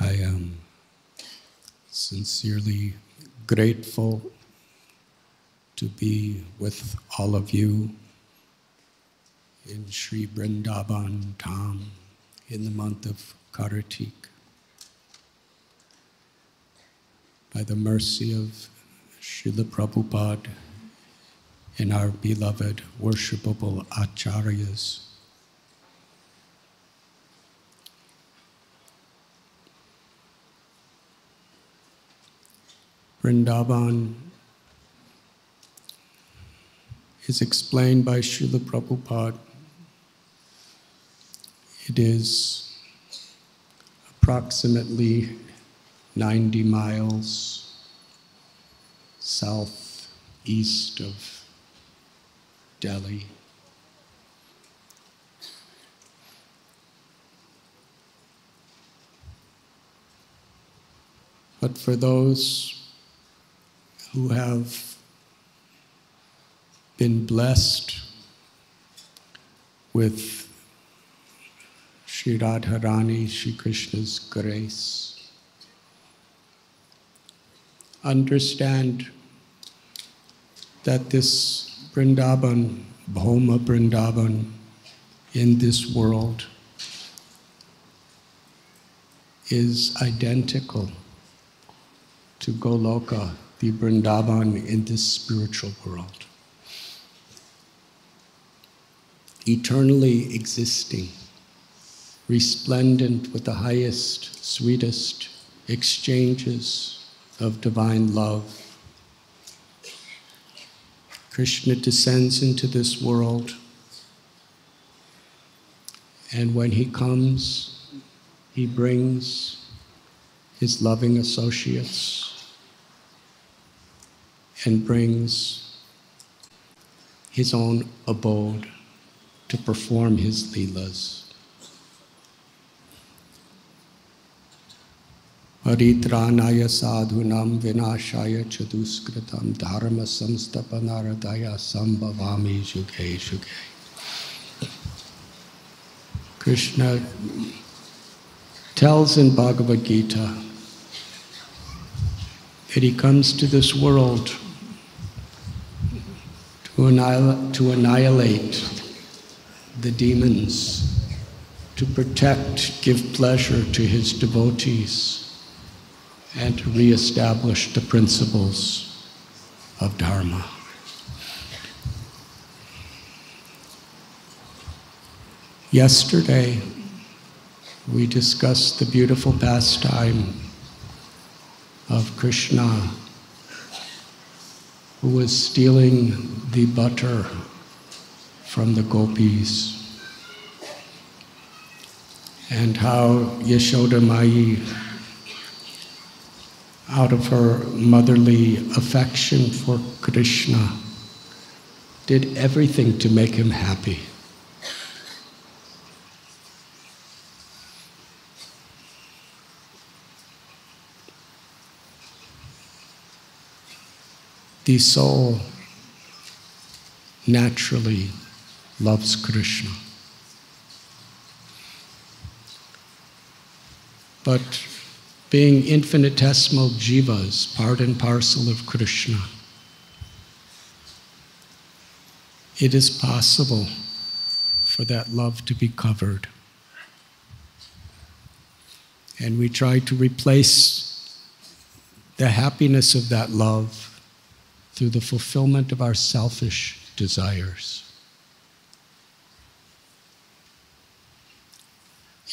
I am sincerely grateful to be with all of you in Shri Vrindavan Dham in the month of Kartik. By the mercy of Srila Prabhupada and our beloved worshipable acharyas, Vrindavan is explained by Srila Prabhupada. It is approximately 90 miles southeast of Delhi. But for those who have been blessed with Shri Radharani, Shri Krishna's grace, understand that this Vrindavan, Bhoma Vrindavan, in this world is identical to Goloka, the Vrindavan in this spiritual world. Eternally existing, resplendent with the highest, sweetest exchanges of divine love. Krishna descends into this world, and when he comes, he brings his loving associates and brings his own abode to perform his leelas. Paritranaya sadhunam vinashaya chaduskritam dharma samstapanaradaya sambhavami juge juge. Krishna tells in Bhagavad Gita that he comes to this world to annihilate the demons, to protect, give pleasure to his devotees, and to reestablish the principles of Dharma. Yesterday, we discussed the beautiful pastime of Krishna, who was stealing the butter from the gopis, and how Yashoda Mai, out of her motherly affection for Krishna, did everything to make him happy. The soul naturally loves Krishna. But being infinitesimal jivas, part and parcel of Krishna, it is possible for that love to be covered. And we try to replace the happiness of that love through the fulfillment of our selfish desires.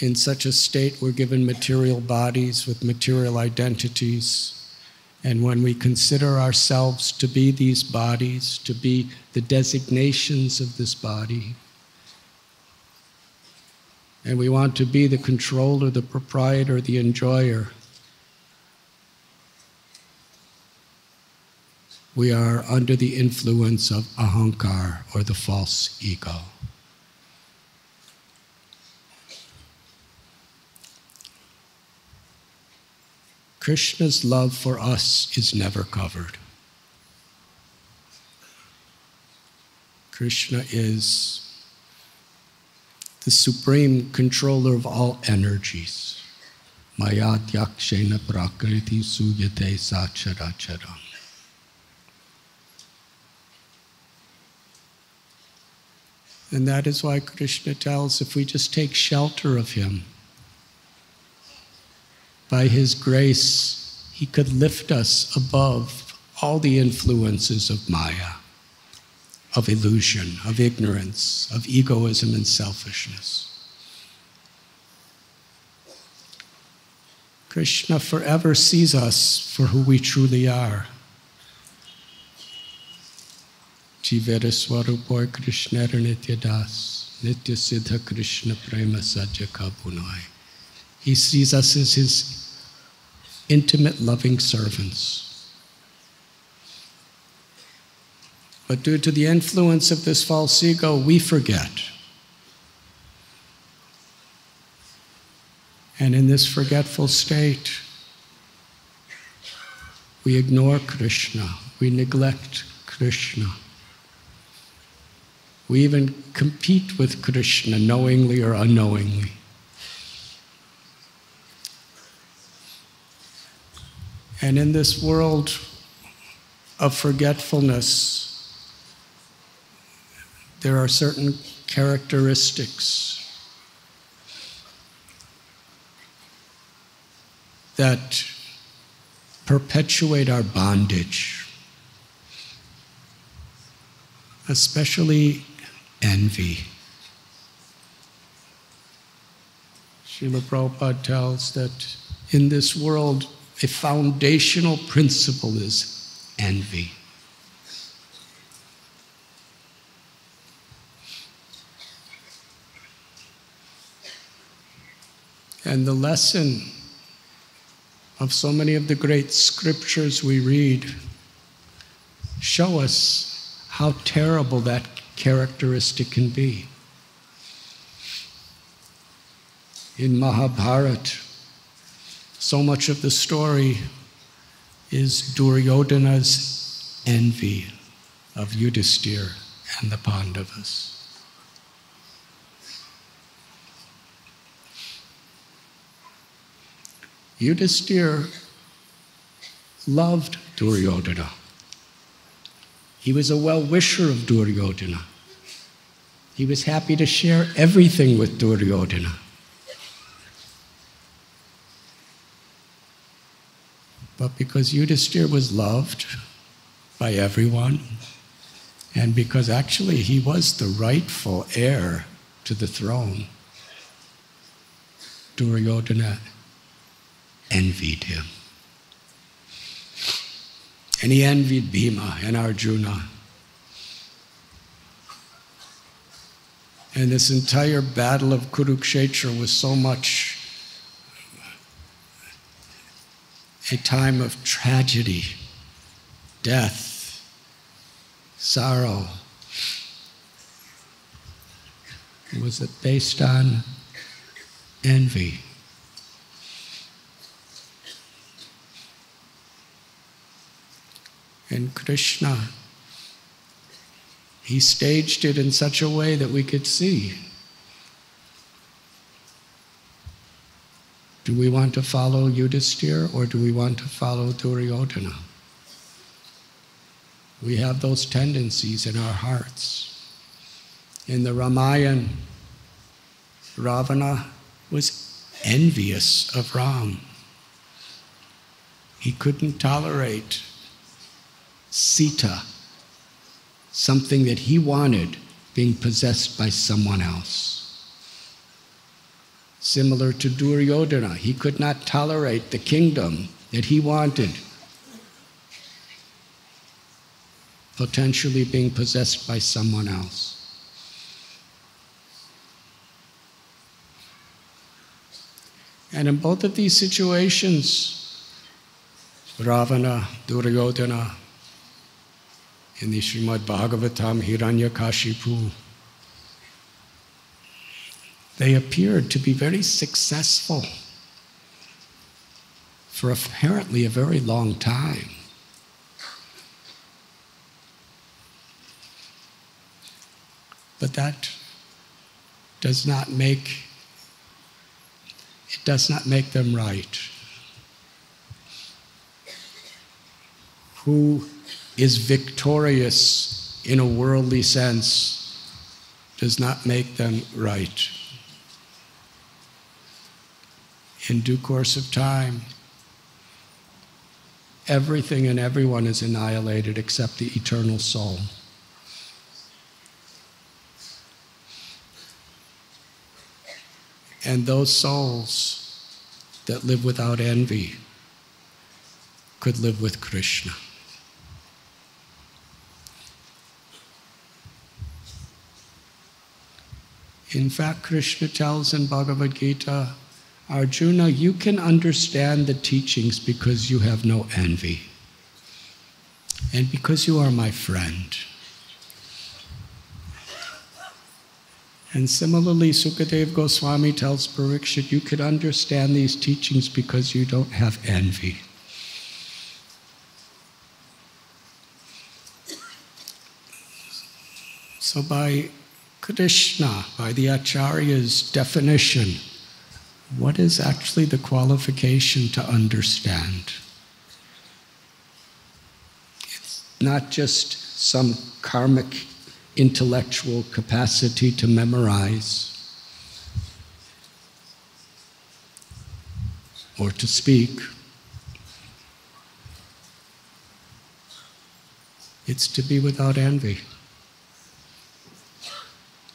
In such a state, we're given material bodies with material identities, and when we consider ourselves to be these bodies, to be the designations of this body, and we want to be the controller, the proprietor, the enjoyer, we are under the influence of ahankar, or the false ego. Krishna's love for us is never covered. Krishna is the supreme controller of all energies, Mayatyakshena prakriti suyate sacharacharam. And that is why Krishna tells, if we just take shelter of him, by his grace, he could lift us above all the influences of Maya, of illusion, of ignorance, of egoism and selfishness. Krishna forever sees us for who we truly are. Jivera Swarupor Krishna Nitya Das, Nitya Siddha Krishna Prema Sajja Kabunai. He sees us as his intimate, loving servants. But due to the influence of this false ego, we forget. And in this forgetful state, we ignore Krishna, we neglect Krishna. We even compete with Krishna, knowingly or unknowingly. And in this world of forgetfulness, there are certain characteristics that perpetuate our bondage, especially envy. Srila Prabhupada tells that in this world, a foundational principle is envy. And the lesson of so many of the great scriptures we read show us how terrible that characteristic can be. In Mahabharata, so much of the story is Duryodhana's envy of Yuddhistir and the Pandavas. Yuddhistir loved Duryodhana. He was a well-wisher of Duryodhana. He was happy to share everything with Duryodhana. But because Yuddhistir was loved by everyone, and because actually he was the rightful heir to the throne, Duryodhana envied him. And he envied Bhima and Arjuna. And this entire battle of Kurukshetra was so much a time of tragedy, death, sorrow. Was it based on envy? And Krishna, he staged it in such a way that we could see. Do we want to follow Yuddhistir or do we want to follow Duryodhana? We have those tendencies in our hearts. In the Ramayana, Ravana was envious of Ram. He couldn't tolerate Sita, something that he wanted, being possessed by someone else. Similar to Duryodhana, he could not tolerate the kingdom that he wanted, potentially being possessed by someone else. And in both of these situations, Ravana, Duryodhana, in the Srimad Bhagavatam, Hiranyakashipu, they appeared to be very successful for apparently a very long time. But that does not make does not make them right. Who is victorious in a worldly sense does not make them right. In due course of time, everything and everyone is annihilated except the eternal soul. And those souls that live without envy could live with Krishna. In fact, Krishna tells in Bhagavad Gita, Arjuna, you can understand the teachings because you have no envy and because you are my friend. And similarly, Sukadeva Goswami tells Parikshit, you could understand these teachings because you don't have envy. So by Krishna, by the Acharya's definition, what is actually the qualification to understand? It's not just some karmic intellectual capacity to memorize or to speak. It's to be without envy.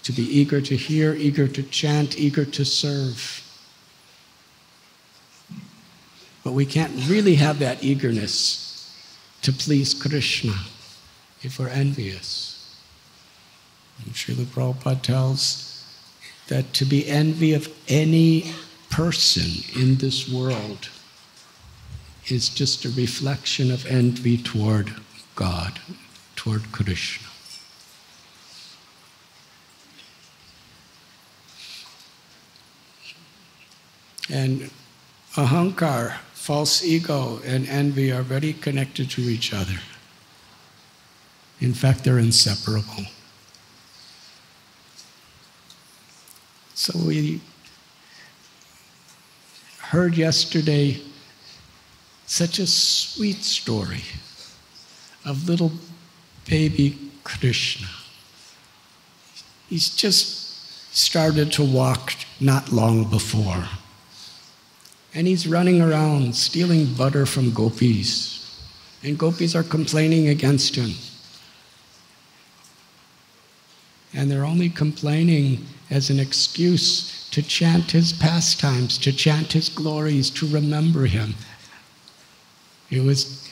To be eager to hear, eager to chant, eager to serve. But we can't really have that eagerness to please Krishna if we're envious. And Srila Prabhupada tells that to be envy of any person in this world is just a reflection of envy toward God, toward Krishna. And ahankar, false ego, and envy are very connected to each other. In fact, they're inseparable. So we heard yesterday such a sweet story of little baby Krishna. He's just started to walk not long before. And he's running around stealing butter from gopis. And gopis are complaining against him. And they're only complaining as an excuse to chant his pastimes, to chant his glories, to remember him. It was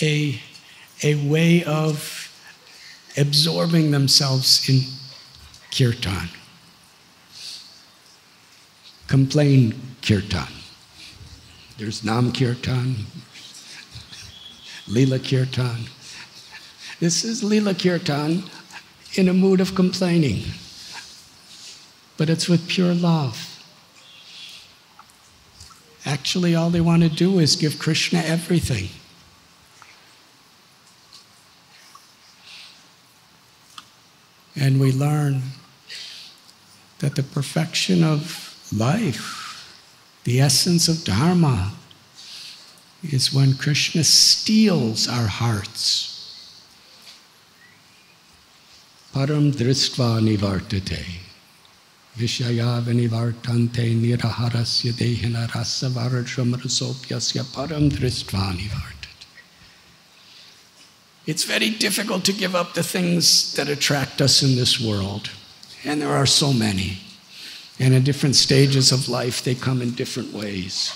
a way of absorbing themselves in kirtan. Complain kirtan. There's Nam kirtan, Lila kirtan. This is Lila kirtan in a mood of complaining, but it's with pure love. Actually, all they want to do is give Krishna everything. And we learn that the perfection of life, the essence of Dharma, is when Krishna steals our hearts. Param dristva nivartate, vishaya vinivartante niraharasya dehina rasa varajamrasopyasya param dristva nivartate. It's very difficult to give up the things that attract us in this world, and there are so many. And in different stages of life, they come in different ways.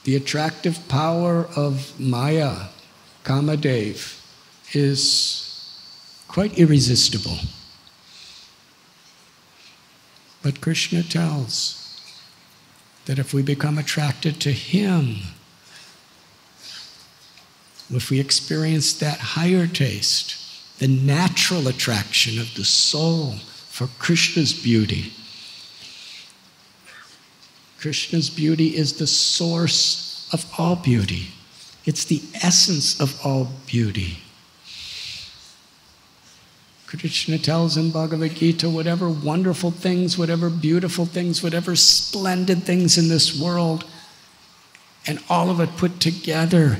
The attractive power of Maya, Kamadev, is quite irresistible. But Krishna tells that if we become attracted to him, if we experience that higher taste, the natural attraction of the soul for Krishna's beauty. Krishna's beauty is the source of all beauty. It's the essence of all beauty. Krishna tells in Bhagavad Gita, whatever wonderful things, whatever beautiful things, whatever splendid things in this world, and all of it put together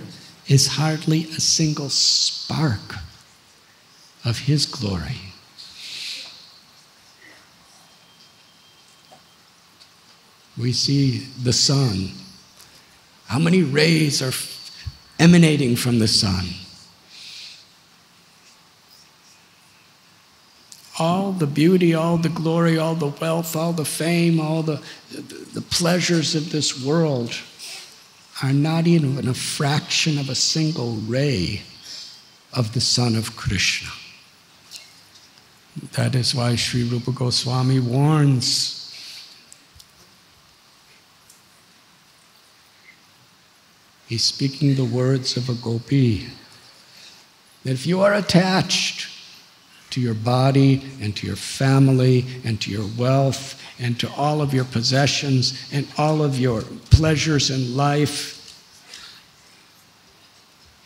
is hardly a single spark of His glory. We see the sun. How many rays are emanating from the sun? All the beauty, all the glory, all the wealth, all the fame, all the pleasures of this world are not even a fraction of a single ray of the Son of Krishna. That is why Sri Rupa Goswami warns. He's speaking the words of a gopi, that if you are attached to your body and to your family and to your wealth and to all of your possessions and all of your pleasures in life,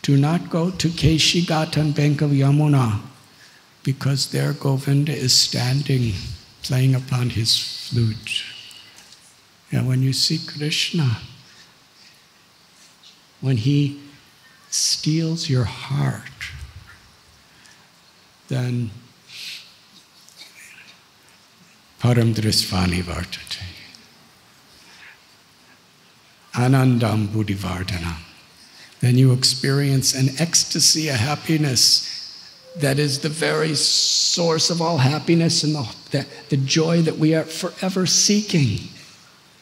do not go to Keshigatan bank of Yamuna, because there Govinda is standing playing upon his flute. And when you see Krishna, when He steals your heart, then param drisvani vartate, anandam buddhivardhanam. Then you experience an ecstasy, a happiness that is the very source of all happiness and the joy that we are forever seeking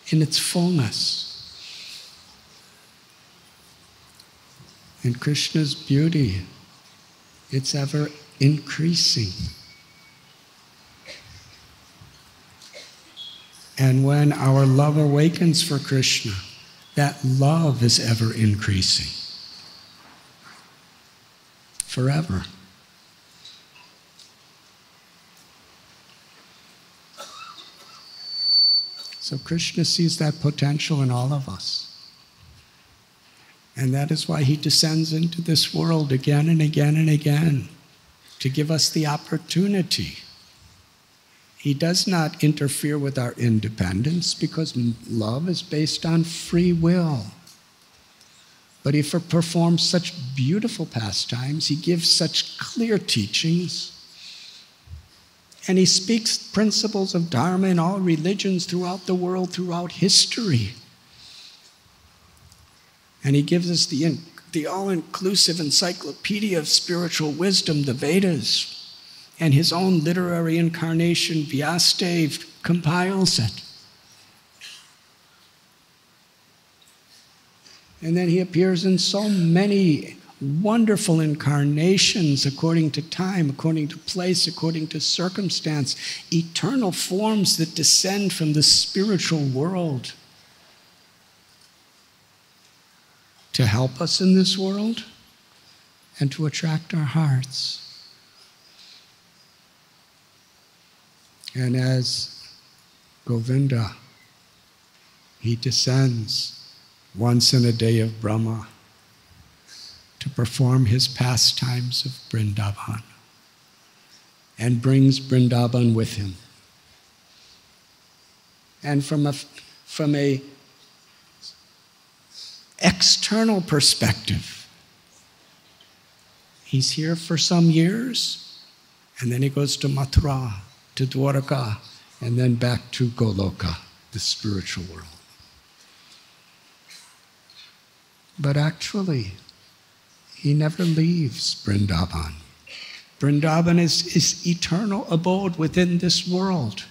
in its fullness. And Krishna's beauty, it's ever increasing. And when our love awakens for Krishna, that love is ever increasing. Forever. So Krishna sees that potential in all of us. And that is why He descends into this world again and again and again, to give us the opportunity. He does not interfere with our independence, because love is based on free will. But He performs such beautiful pastimes, He gives such clear teachings, and He speaks principles of Dharma in all religions throughout the world, throughout history. And He gives us the all-inclusive encyclopedia of spiritual wisdom, the Vedas. And His own literary incarnation, Vyasadeva, compiles it. And then He appears in so many wonderful incarnations, according to time, according to place, according to circumstance, eternal forms that descend from the spiritual world to help us in this world and to attract our hearts. And as Govinda, He descends once in a day of Brahma to perform His pastimes of Vrindavan and brings Vrindavan with Him. And from a external perspective, He's here for some years, and then He goes to Mathura, to Dwaraka, and then back to Goloka, the spiritual world. But actually, He never leaves Vrindavan. Vrindavan is eternal abode within this world.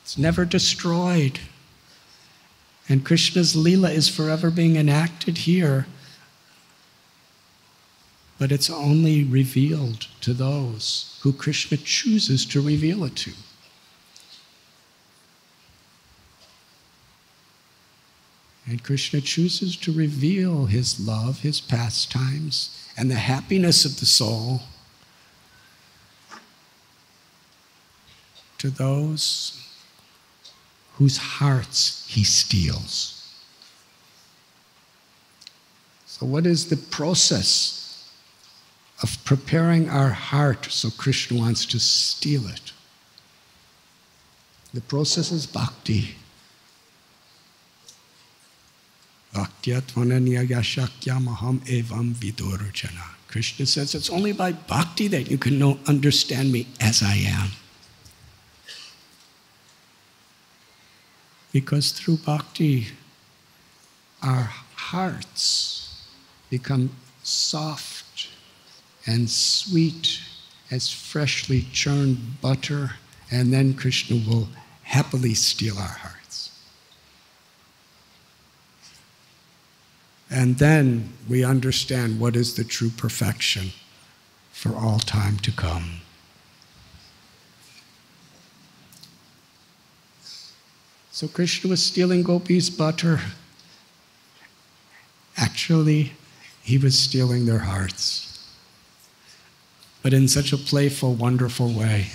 It's never destroyed. And Krishna's Lila is forever being enacted here, but it's only revealed to those who Krishna chooses to reveal it to. And Krishna chooses to reveal His love, His pastimes, and the happiness of the soul to those whose hearts He steals. So what is the process of preparing our heart, so Krishna wants to steal it. The process is bhakti. Bhaktyatvananyayashakyamaham evam vidorujana. Krishna says it's only by bhakti that you can understand me as I am. Because through bhakti, our hearts become soft and sweet as freshly churned butter, and then Krishna will happily steal our hearts. And then we understand what is the true perfection for all time to come. So Krishna was stealing gopis' butter. Actually, he was stealing their hearts, but in such a playful, wonderful way.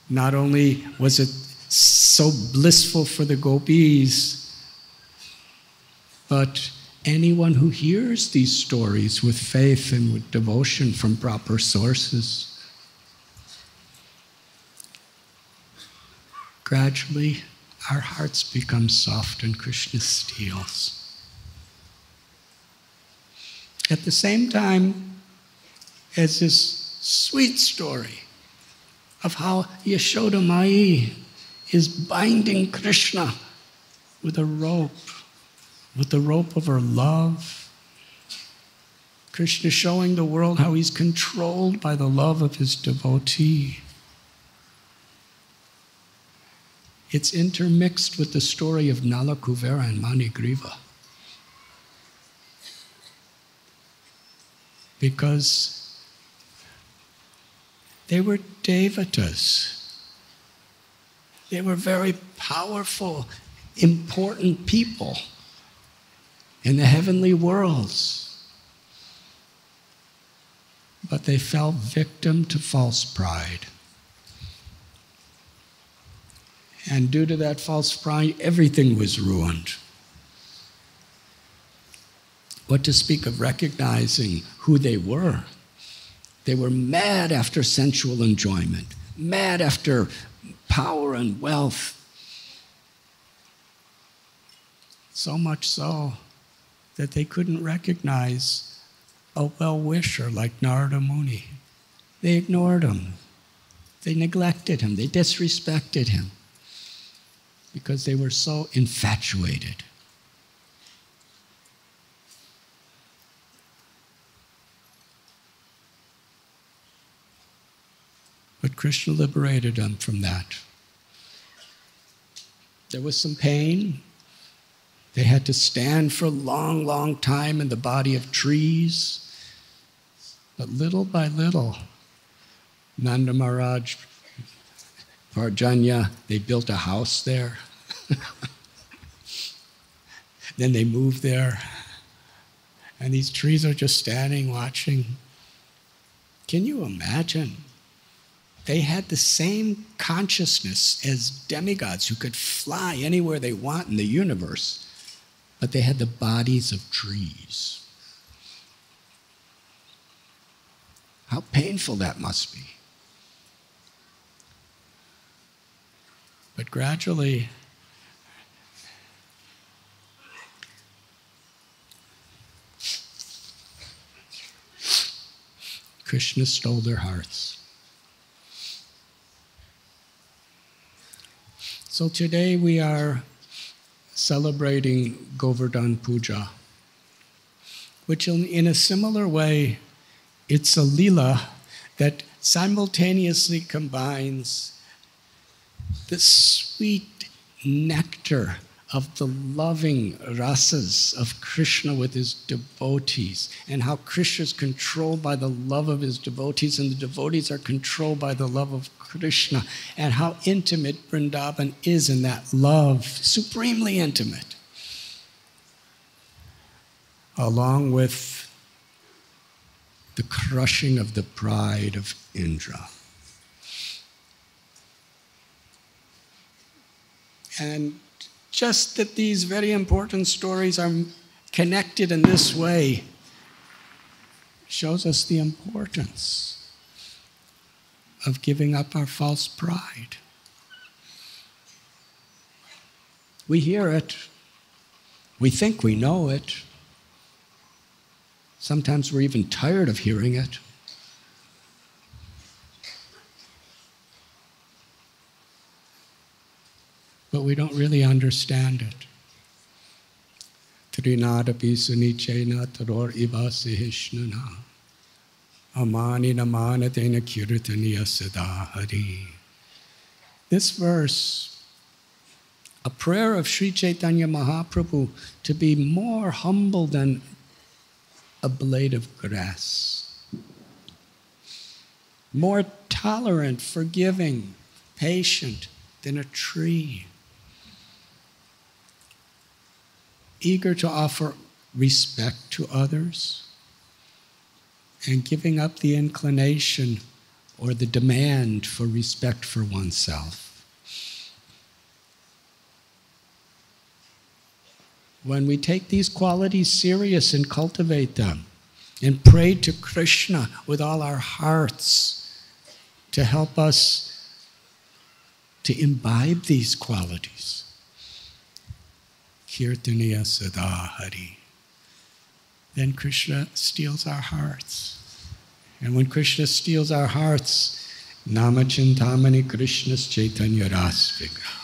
Not only was it so blissful for the gopis, but anyone who hears these stories with faith and with devotion from proper sources, gradually our hearts become soft and Krishna steals. At the same time as this sweet story of how Yashoda Mai is binding Krishna with the rope of her love. Krishna showing the world how he's controlled by the love of his devotee. It's intermixed with the story of Nala Kuvera and Manigriva. Because they were devatas. They were very powerful, important people in the heavenly worlds. But they fell victim to false pride. And due to that false pride, everything was ruined. What to speak of recognizing who they were? They were mad after sensual enjoyment, mad after power and wealth. So much so that they couldn't recognize a well-wisher like Narada Muni. They ignored him. They neglected him. They disrespected him because they were so infatuated. But Krishna liberated them from that. There was some pain. They had to stand for a long, long time in the body of trees. But little by little, Nanda Maharaj, Parjanya, they built a house there. Then they moved there. And these trees are just standing, watching. Can you imagine? They had the same consciousness as demigods who could fly anywhere they want in the universe, but they had the bodies of trees. How painful that must be. But gradually, Krishna stole their hearts. So today we are celebrating Govardhan Puja, which in a similar way, it's a lila that simultaneously combines the sweet nectar of the loving rasas of Krishna with his devotees, and how Krishna is controlled by the love of his devotees, and the devotees are controlled by the love of Krishna, and how intimate Vrindavan is in that love, supremely intimate, along with the crushing of the pride of Indra. And just that these very important stories are connected in this way shows us the importance of giving up our false pride. We hear it. We think we know it. Sometimes we're even tired of hearing it. But we don't really understand it. Trinadapi sunichena taror iva sihishnana amani namanatena kirtaniya sada hari. This verse, a prayer of Sri Chaitanya Mahaprabhu to be more humble than a blade of grass, more tolerant, forgiving, patient than a tree, eager to offer respect to others, and giving up the inclination or the demand for respect for oneself. When we take these qualities serious and cultivate them, and pray to Krishna with all our hearts to help us to imbibe these qualities, Kirtaniya Sada Hari, then Krishna steals our hearts. And when Krishna steals our hearts, Nama Chintamani Krishna's Chaitanya Ras Vigraha.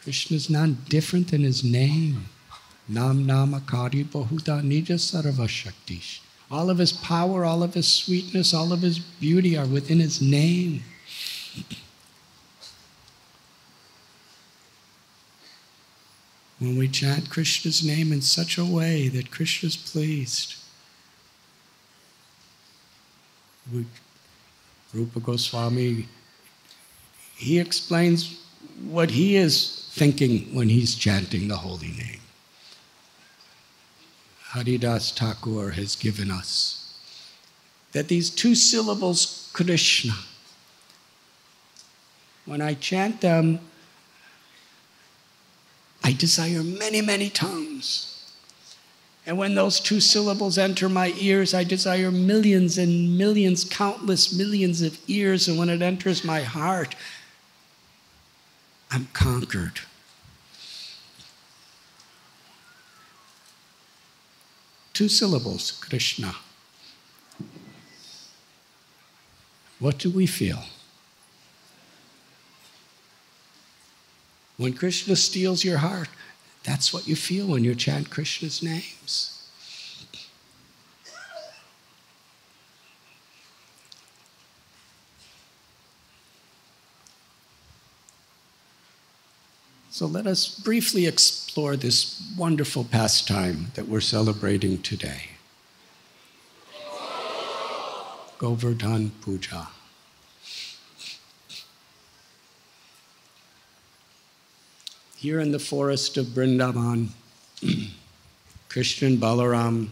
Krishna is not different than his name. Nam Nama Kari Bahuta Nija Sarva Shaktish. All of his power, all of his sweetness, all of his beauty are within his name. When we chant Krishna's name in such a way that Krishna is pleased, Rupa Goswami, he explains what he is thinking when he's chanting the holy name. Haridas Thakur has given us that these two syllables, Krishna, when I chant them, I desire many, many tongues. And when those two syllables enter my ears, I desire millions and millions, countless millions of ears. And when it enters my heart, I'm conquered. Two syllables, Krishna. What do we feel? When Krishna steals your heart, that's what you feel when you chant Krishna's names. So let us briefly explore this wonderful pastime that we're celebrating today. Govardhan Puja. Here in the forest of Vrindavan, Krishna and Balaram,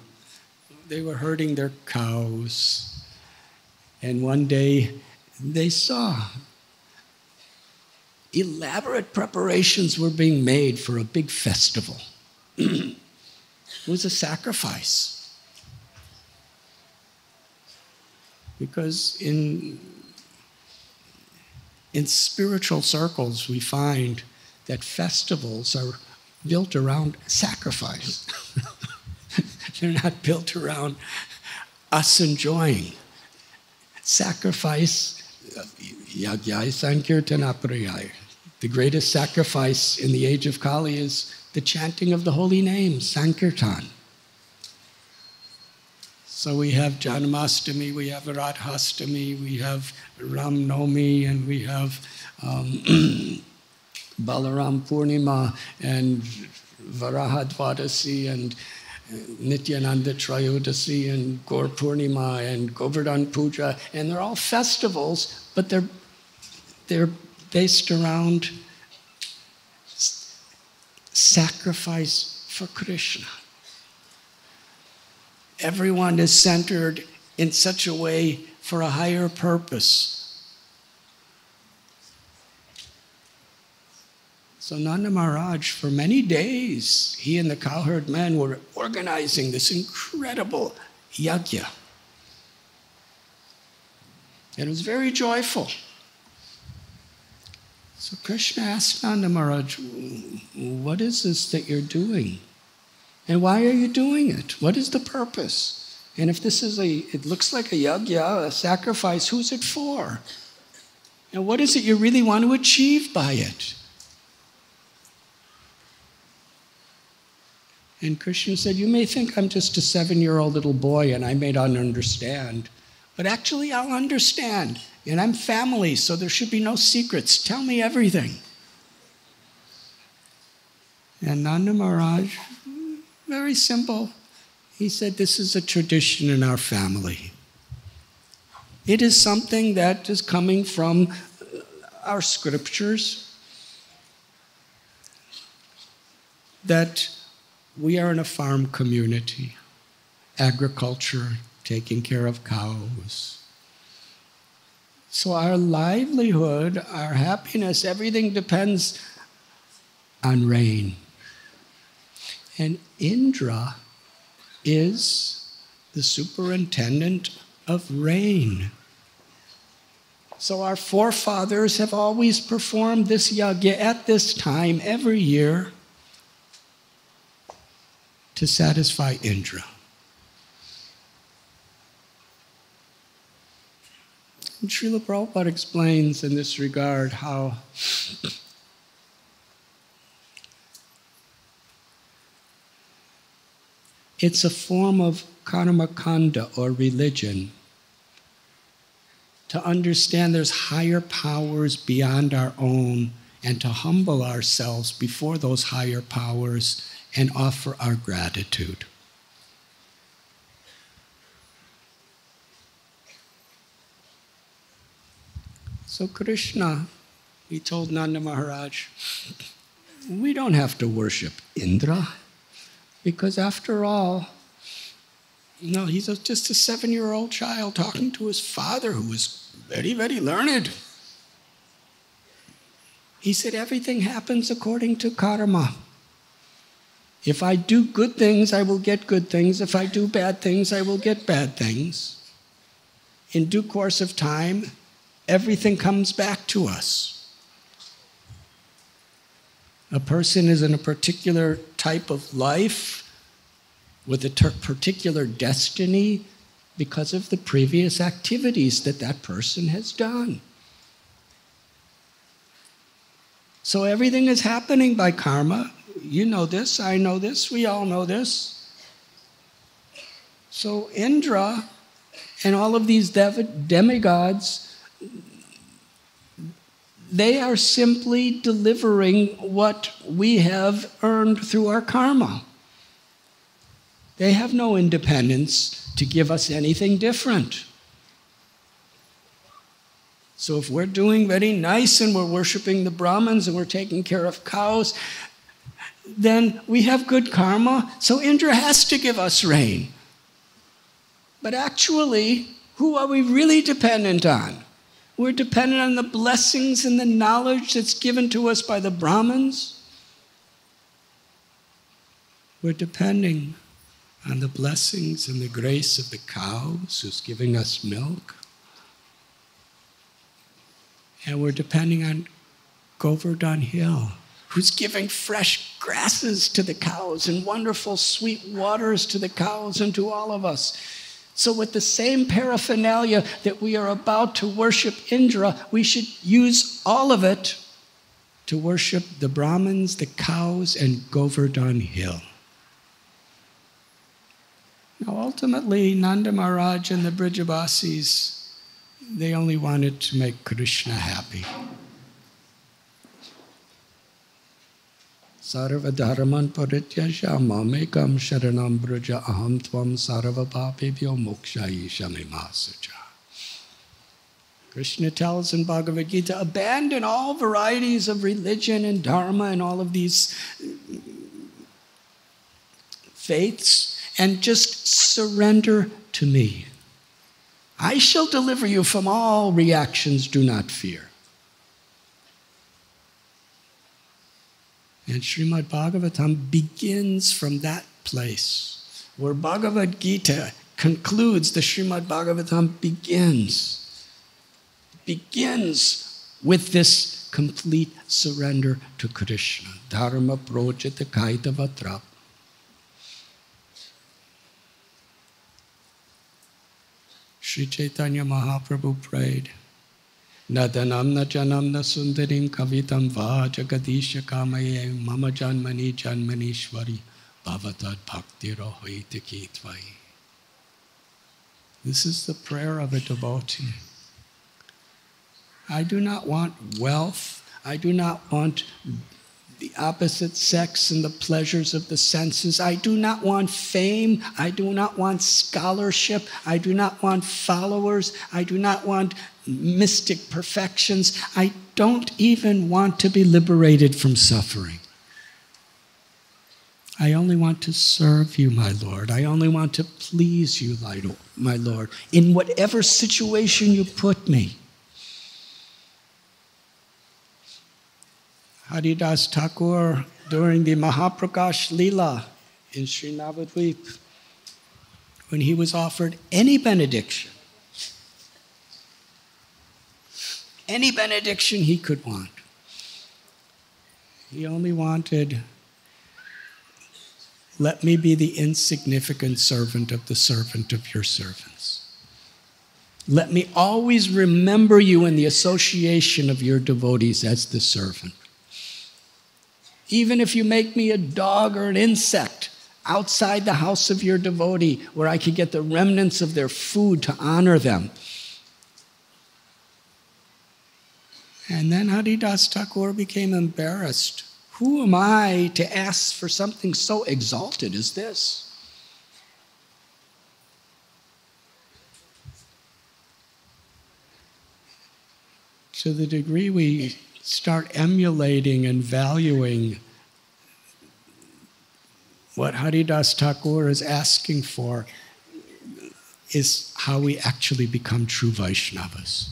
they were herding their cows. And one day they saw elaborate preparations were being made for a big festival. It was a sacrifice. Because in spiritual circles, we find that festivals are built around sacrifice. They're not built around us enjoying. Sacrifice, yagyai sankirtana prayai. The greatest sacrifice in the age of Kali is the chanting of the holy name, Sankirtan. So we have Janmastami, we have Radhastami, we have Ram Nomi, and we have Balaram Purnima, and Varaha Dvadasi, and Nityananda Trayodasi, and Gaur Purnima, and Govardhan Puja, and they're all festivals, but they're based around sacrifice for Krishna. Everyone is centered in such a way for a higher purpose. So Nanda Maharaj, for many days, he and the cowherd men were organizing this incredible yajna. And it was very joyful. So Krishna asked Nanda Maharaj, what is this that you're doing? And why are you doing it? What is the purpose? And if this is it looks like a yajna, a sacrifice, who's it for? And what is it you really want to achieve by it? And Krishna said, you may think I'm just a 7-year-old little boy and I may not understand, but actually I'll understand. And I'm family, so there should be no secrets. Tell me everything. And Nanda Maharaj, very simple, he said, this is a tradition in our family. It is something that is coming from our scriptures, that we are in a farm community, agriculture, taking care of cows. So our livelihood, our happiness, everything depends on rain. And Indra is the superintendent of rain. So our forefathers have always performed this yajna at this time every year to satisfy Indra. And Srila Prabhupada explains in this regard how it's a form of karmakanda or religion to understand there's higher powers beyond our own and to humble ourselves before those higher powers and offer our gratitude. So Krishna, he told Nanda Maharaj, we don't have to worship Indra, because after all, he's just a 7-year-old child talking to his father who was very, very learned. He said, everything happens according to karma. If I do good things, I will get good things. If I do bad things, I will get bad things. In due course of time, everything comes back to us. A person is in a particular type of life with a particular destiny because of the previous activities that person has done. So everything is happening by karma. You know this, I know this, we all know this. So Indra and all of these demigods, they are simply delivering what we have earned through our karma. They have no independence to give us anything different. So if we're doing very nice and we're worshiping the Brahmins and we're taking care of cows, then we have good karma, so Indra has to give us rain. But actually, who are we really dependent on? We're dependent on the blessings and the knowledge that's given to us by the Brahmins. We're depending on the blessings and the grace of the cows who's giving us milk. And we're depending on Govardhan Hill, who's giving fresh grasses to the cows and wonderful sweet waters to the cows and to all of us. So with the same paraphernalia that we are about to worship Indra, we should use all of it to worship the Brahmins, the cows, and Govardhan Hill. Now ultimately, Nanda Maharaj and the Brijabasis, they only wanted to make Krishna happy. Sarva dharman parityasya mamekam sharanam braja aham tvam sarva papebhyo mokshayisha mimasuja. Krishna tells in Bhagavad Gita, abandon all varieties of religion and dharma and all of these faiths and just surrender to me. I shall deliver you from all reactions, do not fear. And Srimad Bhagavatam begins from that place, where Bhagavad Gita concludes, the Srimad Bhagavatam begins with this complete surrender to Krishna. Dharma projita kaitavatra. Sri Chaitanya Mahaprabhu prayed, Nadanam na janam na sundarim kavitam va jagadisha kamaye mama janmani janmanishwari bhavatad bhakti rohiti kitvai. This is the prayer of a devotee. I do not want wealth. I do not want the opposite sex and the pleasures of the senses. I do not want fame. I do not want scholarship. I do not want followers. I do not want mystic perfections. I don't even want to be liberated from suffering. I only want to serve you, my Lord. I only want to please you, my Lord, in whatever situation you put me. Haridas Thakur, during the Mahaprakash Lila in Sri Navadvip, when he was offered any benediction he could want, he only wanted, let me be the insignificant servant of the servant of your servants. Let me always remember you in the association of your devotees as the servant. Even if you make me a dog or an insect outside the house of your devotee where I could get the remnants of their food to honor them. And then Haridas Thakur became embarrassed. Who am I to ask for something so exalted as this? To the degree we start emulating and valuing what Haridas Thakur is asking for is how we actually become true Vaishnavas.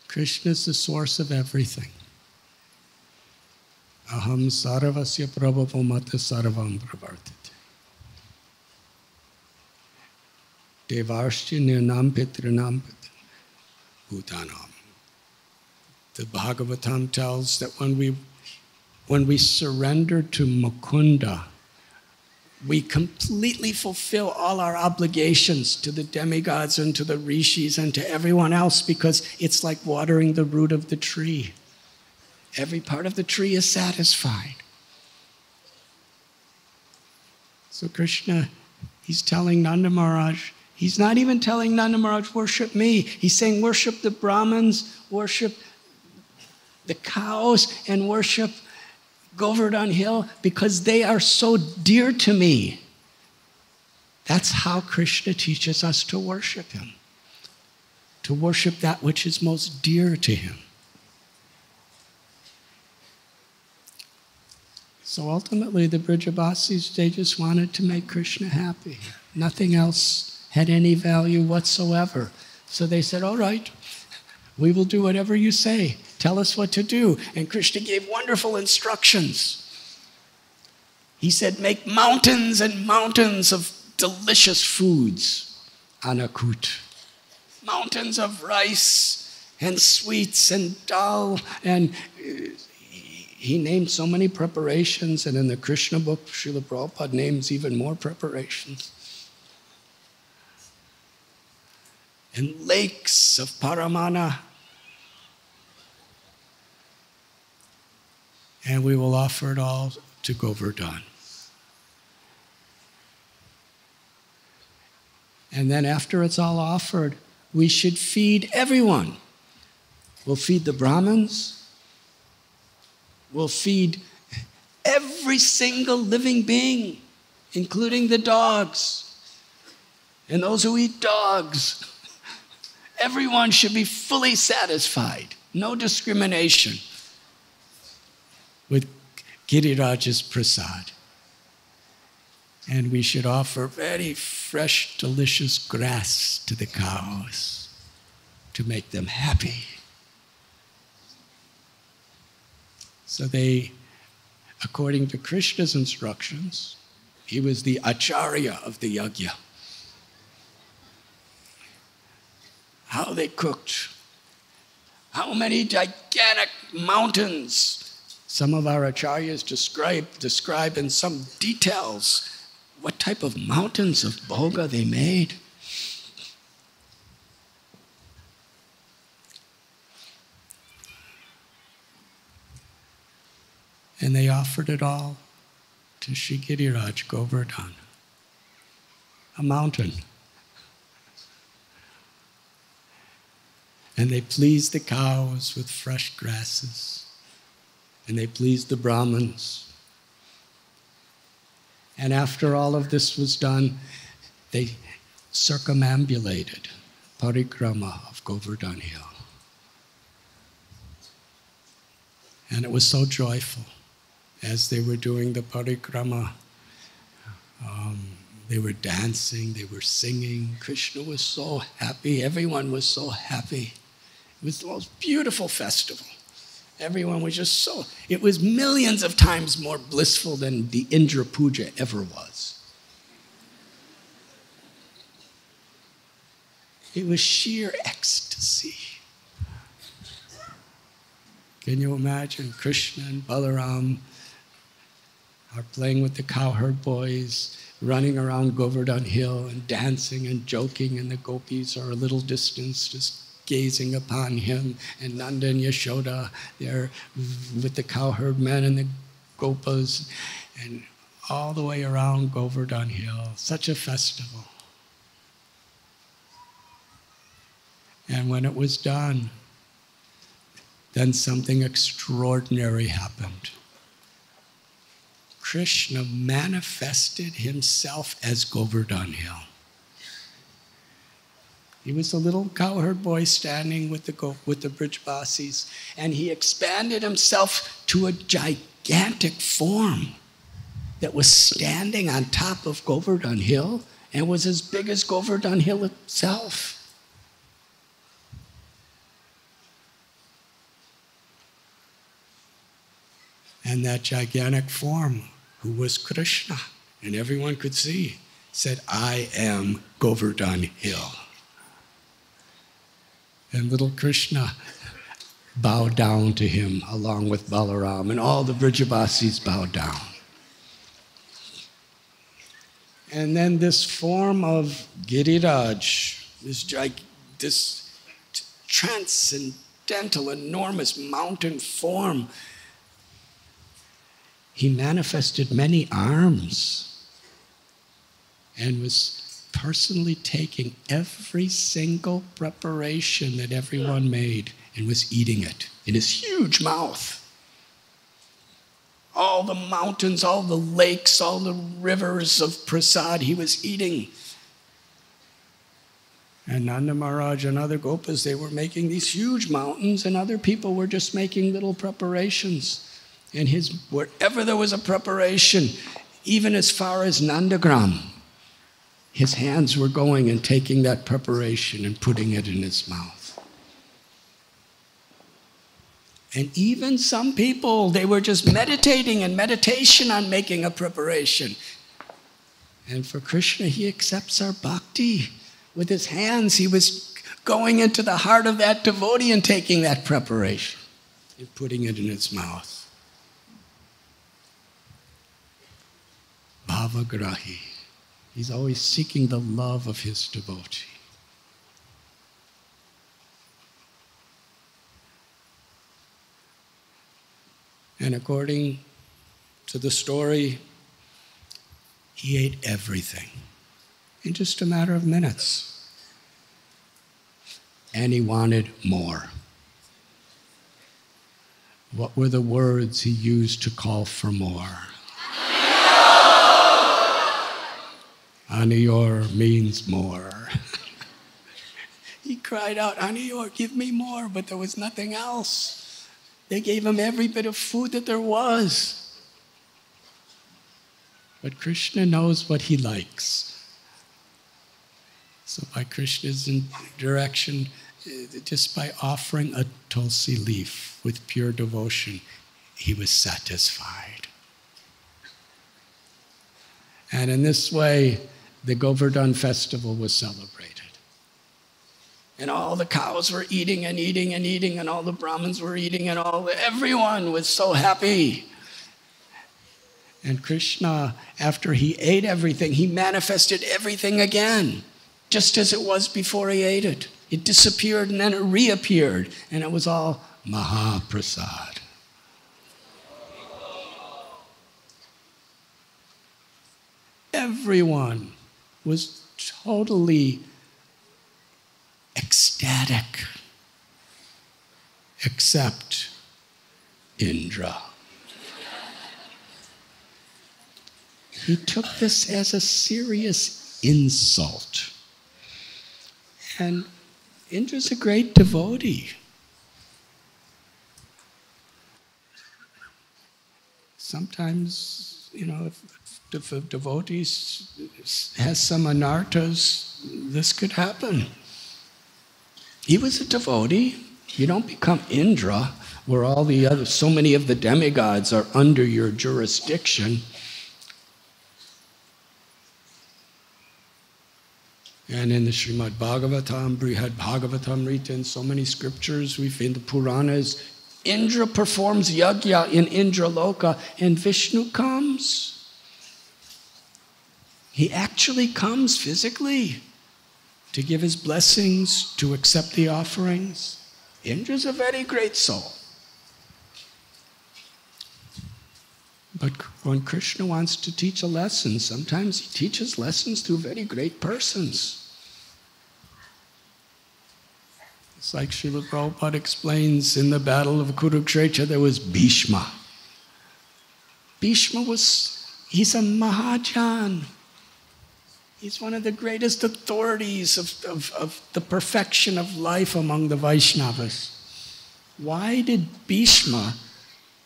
Krishna is the source of everything. Aham sarvasya prabhavo mata sarvam pravartate. Devarsya nirnam pitrinam bhutanam. The Bhagavatam tells that when we surrender to Mukunda, we completely fulfill all our obligations to the demigods and to the rishis and to everyone else, because it's like watering the root of the tree. Every part of the tree is satisfied. So Krishna, he's telling Nanda Maharaj, he's not even telling Nanda Maharaj, worship me. He's saying, worship the Brahmins, worship the cows, and worship Govardhan Hill, because they are so dear to me. That's how Krishna teaches us to worship him. To worship that which is most dear to him. So ultimately, the Brijabasis, they just wanted to make Krishna happy. Nothing else had any value whatsoever. So they said, all right, we will do whatever you say. Tell us what to do. And Krishna gave wonderful instructions. He said, make mountains and mountains of delicious foods, anakut. Mountains of rice and sweets and dal. And he named so many preparations. And in the Krishna book, Srila Prabhupada names even more preparations. And lakes of paramana. And we will offer it all to Govardhan. And then after it's all offered, we should feed everyone. We'll feed the Brahmins. We'll feed every single living being, including the dogs and those who eat dogs. Everyone should be fully satisfied. No discrimination. With Giriraj's prasad. And we should offer very fresh, delicious grass to the cows to make them happy. So they, according to Krishna's instructions, he was the acharya of the yajna. How they cooked, how many gigantic mountains. Some of our acharyas describe in some details what type of mountains of bhoga they made. And they offered it all to Shri Giriraj Govardhan, a mountain. And they pleased the cows with fresh grasses. And they pleased the Brahmins. And after all of this was done, they circumambulated parikrama of Govardhan Hill. And it was so joyful. As they were doing the parikrama, they were dancing, they were singing. Krishna was so happy, everyone was so happy. It was the most beautiful festival. Everyone was just so, it was millions of times more blissful than the Indra puja ever was. It was sheer ecstasy. Can you imagine Krishna and Balaram are playing with the cowherd boys, running around Govardhan Hill and dancing and joking, and the gopis are a little distance just gazing upon him, and Nanda and Yashoda, they're with the cowherd men and the gopas, and all the way around Govardhan Hill. Such a festival. And when it was done, then something extraordinary happened. Krishna manifested himself as Govardhan Hill. He was a little cowherd boy standing with the Brijbasis, and he expanded himself to a gigantic form that was standing on top of Govardhan Hill and was as big as Govardhan Hill itself. And that gigantic form, who was Krishna, and everyone could see, said, "I am Govardhan Hill." And little Krishna bowed down to him along with Balaram, and all the Brijavasis bowed down. And then this form of Giriraj, this transcendental, enormous mountain form, he manifested many arms and was personally taking every single preparation that everyone made and was eating it in his huge mouth. All the mountains, all the lakes, all the rivers of prasad he was eating. And Nanda Maharaj and other gopas, they were making these huge mountains, and other people were just making little preparations. And wherever there was a preparation, even as far as Nandagram, his hands were going and taking that preparation and putting it in his mouth. And even some people, they were just meditating and meditation on making a preparation. And for Krishna, he accepts our bhakti. With his hands, he was going into the heart of that devotee and taking that preparation and putting it in his mouth. Bhavagrahi. He's always seeking the love of his devotee. And according to the story, he ate everything in just a matter of minutes. And he wanted more. What were the words he used to call for more? Aniyor means more. He cried out, "Aniyor, give me more," but there was nothing else. They gave him every bit of food that there was. But Krishna knows what he likes. So by Krishna's direction, just by offering a tulsi leaf with pure devotion, he was satisfied. And in this way, the Govardhan festival was celebrated. And all the cows were eating and eating and eating, and all the Brahmins were eating, and everyone was so happy. And Krishna, after he ate everything, he manifested everything again, just as it was before he ate it. It disappeared and then it reappeared, and it was all Mahaprasad. Everyone was totally ecstatic, except Indra. He took this as a serious insult. And Indra's a great devotee. Sometimes, if a devotee has some anarthas, this could happen. He was a devotee. You don't become Indra, where so many of the demigods are under your jurisdiction. And in the Srimad Bhagavatam, Brihad Bhagavatam, written in so many scriptures, we've in the Puranas, Indra performs yajna in Indraloka, and Vishnu comes. He actually comes physically to give his blessings, to accept the offerings. Indra's a very great soul. But when Krishna wants to teach a lesson, sometimes he teaches lessons through very great persons. It's like Srila Prabhupada explains, in the battle of Kurukshetra, there was Bhisma. Bhisma he's a Mahajan. He's one of the greatest authorities of the perfection of life among the Vaishnavas. Why did Bhisma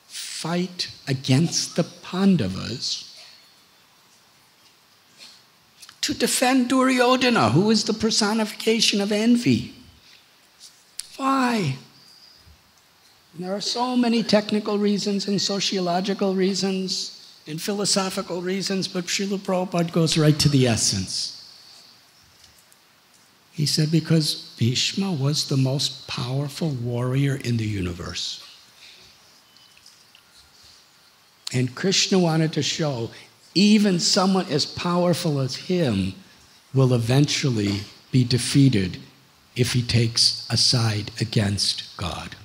fight against the Pandavas to defend Duryodhana, who is the personification of envy? Why? There are so many technical reasons and sociological reasons and philosophical reasons, but Srila Prabhupada goes right to the essence. He said because Bhishma was the most powerful warrior in the universe. And Krishna wanted to show even someone as powerful as him will eventually be defeated if he takes a side against God.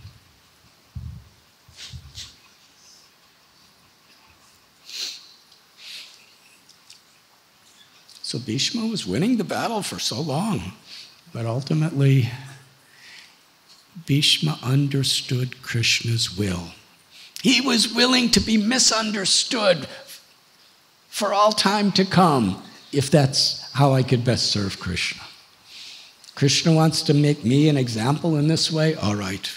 So Bhishma was winning the battle for so long, but ultimately Bhishma understood Krishna's will. He was willing to be misunderstood for all time to come, if that's how I could best serve Krishna. Krishna wants to make me an example in this way? All right.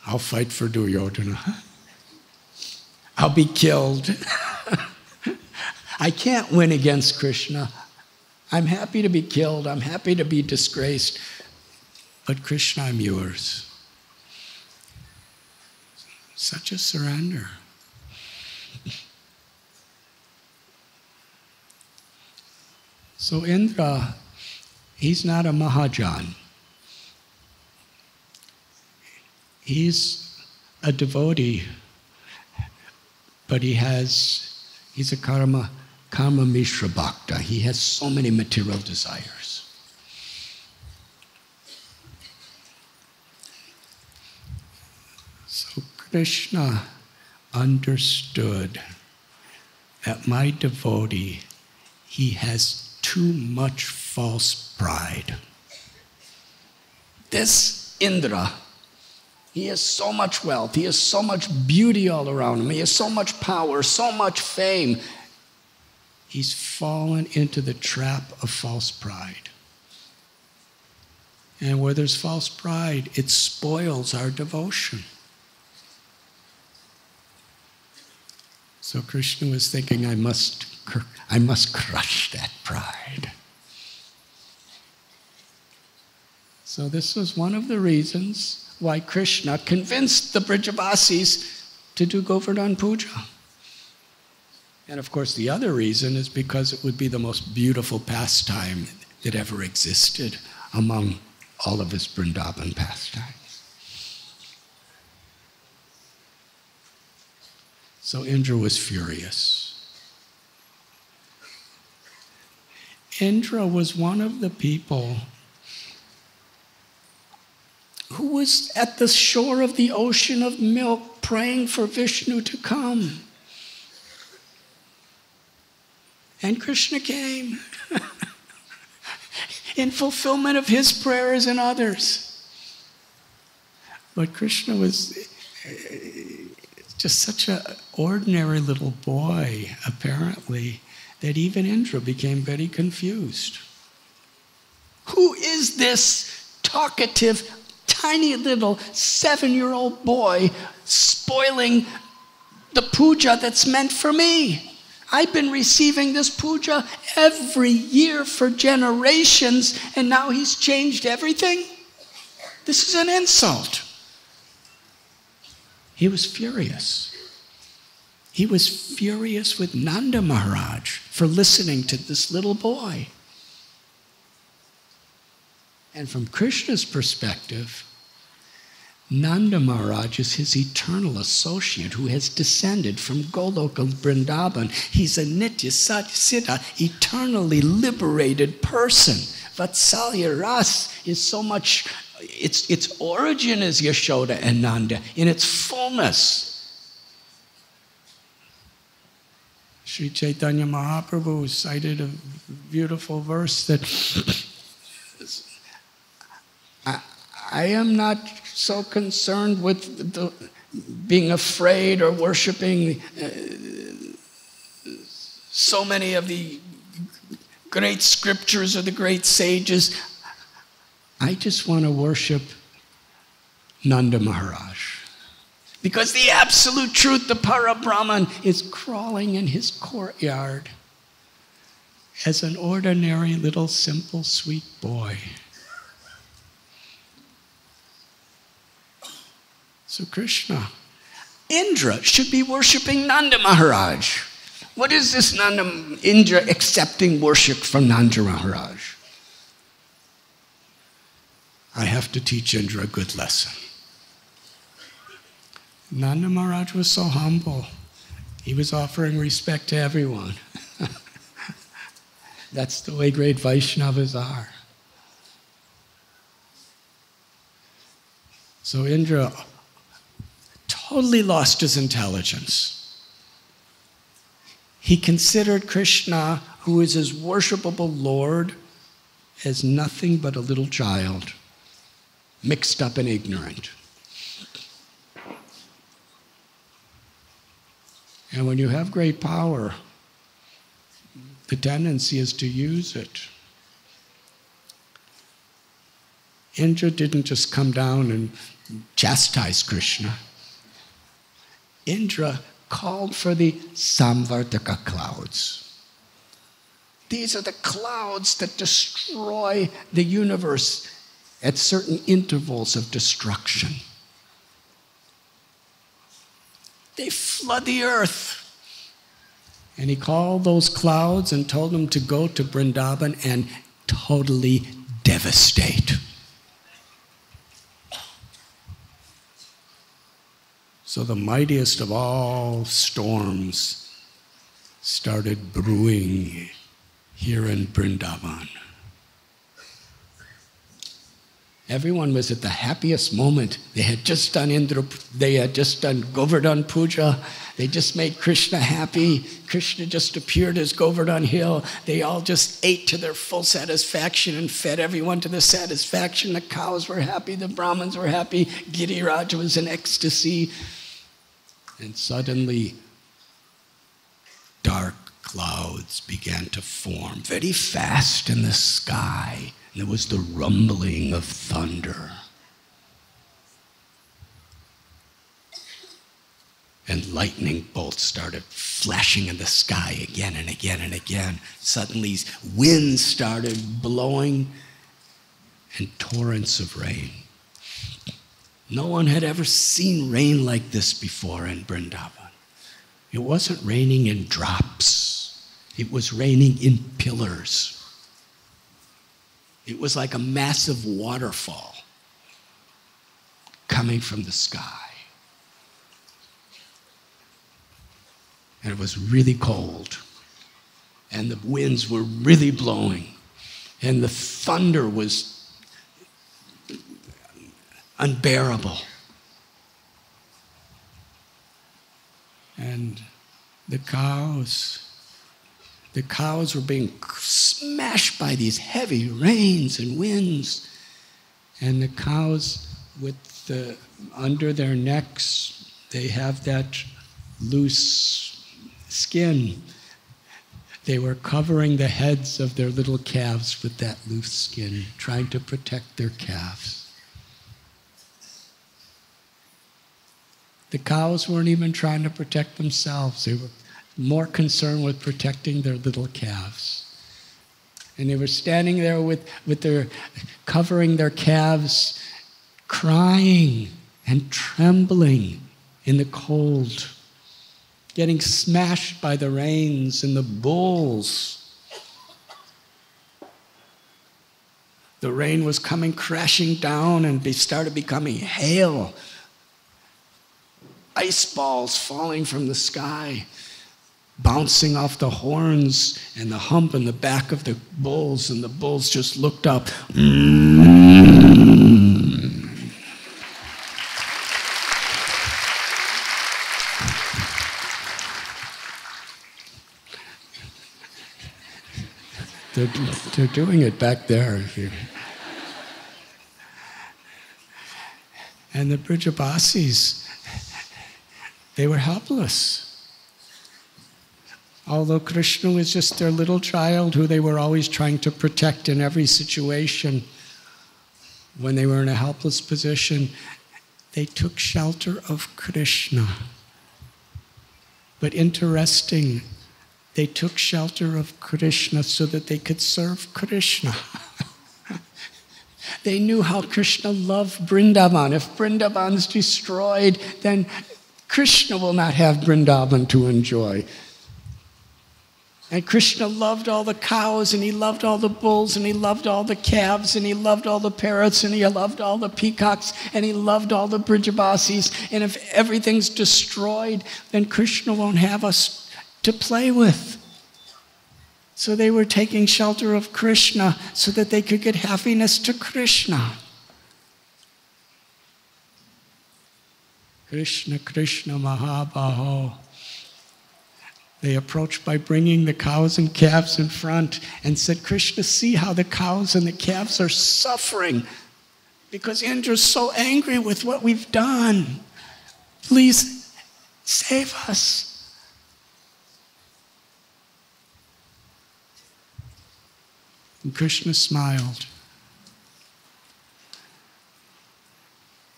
I'll fight for Duryodhana. I'll be killed. I can't win against Krishna. I'm happy to be killed. I'm happy to be disgraced. But Krishna, I'm yours. Such a surrender. So Indra, he's not a Mahajan. He's a devotee, but he's a karma mishra bhakta. He has so many material desires. So Krishna understood that my devotee, he has too much false pride. This Indra, he has so much wealth, he has so much beauty all around him, he has so much power, so much fame. He's fallen into the trap of false pride. And where there's false pride, it spoils our devotion. So Krishna was thinking, I must crush that pride. So this was one of the reasons why Krishna convinced the Brajavasis to do Govardhan Puja. And of course, the other reason is because it would be the most beautiful pastime that ever existed among all of his Vrindavan pastimes. So Indra was furious. Indra was one of the people who was at the shore of the ocean of milk praying for Vishnu to come. And Krishna came in fulfillment of his prayers and others. But Krishna was just such an ordinary little boy, apparently, that even Indra became very confused. Who is this talkative, tiny little 7-year-old boy spoiling the puja that's meant for me? I've been receiving this puja every year for generations, and now he's changed everything? This is an insult. He was furious. He was furious with Nanda Maharaj for listening to this little boy. And from Krishna's perspective, Nanda Maharaj is his eternal associate who has descended from Goloka Vrindavan. He's a Nitya Siddha, eternally liberated person. Vatsalya Ras is so much, its origin is Yashoda and Nanda in its fullness. Sri Chaitanya Mahaprabhu cited a beautiful verse that I am not so concerned with being afraid or worshiping so many of the great scriptures or the great sages. I just want to worship Nanda Maharaj. Because the absolute truth, the Para-Brahman, is crawling in his courtyard as an ordinary little simple sweet boy. So Krishna, Indra should be worshiping Nanda Maharaj. What is this Indra accepting worship from Nanda Maharaj? I have to teach Indra a good lesson. Nanda Maharaj was so humble. He was offering respect to everyone. That's the way great Vaishnavas are. So Indra totally lost his intelligence. He considered Krishna, who is his worshipable Lord, as nothing but a little child, mixed up and ignorant. And when you have great power, the tendency is to use it. Indra didn't just come down and chastise Krishna. Indra called for the Samvartaka clouds. These are the clouds that destroy the universe at certain intervals of destruction. They flood the earth. And he called those clouds and told them to go to Vrindavan and totally devastate. So the mightiest of all storms started brewing here in Vrindavan. Everyone was at the happiest moment. They had just done Govardhan Puja. They just made Krishna happy. Krishna just appeared as Govardhan Hill. They all just ate to their full satisfaction and fed everyone to the satisfaction. The cows were happy, the Brahmins were happy, Giddy was in ecstasy. And suddenly, dark clouds began to form very fast in the sky. And there was the rumbling of thunder. And lightning bolts started flashing in the sky again and again and again. Suddenly, winds started blowing and torrents of rain. No one had ever seen rain like this before in Vrindavan. It wasn't raining in drops. It was raining in pillars. It was like a massive waterfall coming from the sky. And it was really cold. And the winds were really blowing. And the thunder was unbearable. And the cows were being smashed by these heavy rains and winds. And the cows, under their necks, they have that loose skin. They were covering the heads of their little calves with that loose skin, trying to protect their calves. The cows weren't even trying to protect themselves. They were more concerned with protecting their little calves. And they were standing there with their, covering their calves, crying and trembling in the cold, getting smashed by the rains and the bulls. The rain was coming crashing down and started becoming hail. Ice balls falling from the sky, bouncing off the horns and the hump in the back of the bulls, and the bulls just looked up. They're doing it back there. And the Brijabasis, they were helpless. Although Krishna was just their little child who they were always trying to protect in every situation, when they were in a helpless position, they took shelter of Krishna. But interesting, they took shelter of Krishna so that they could serve Krishna. They knew how Krishna loved Vrindavan. If Vrindavan's destroyed, then Krishna will not have Vrindavan to enjoy. And Krishna loved all the cows, and he loved all the bulls, and he loved all the calves, and he loved all the parrots, and he loved all the peacocks, and he loved all the Brijabasis. And if everything's destroyed, then Krishna won't have us to play with. So they were taking shelter of Krishna so that they could get happiness to Krishna. Krishna, Krishna, Mahabaho. They approached by bringing the cows and calves in front and said, Krishna, see how the cows and the calves are suffering because Indra's so angry with what we've done. Please save us. And Krishna smiled.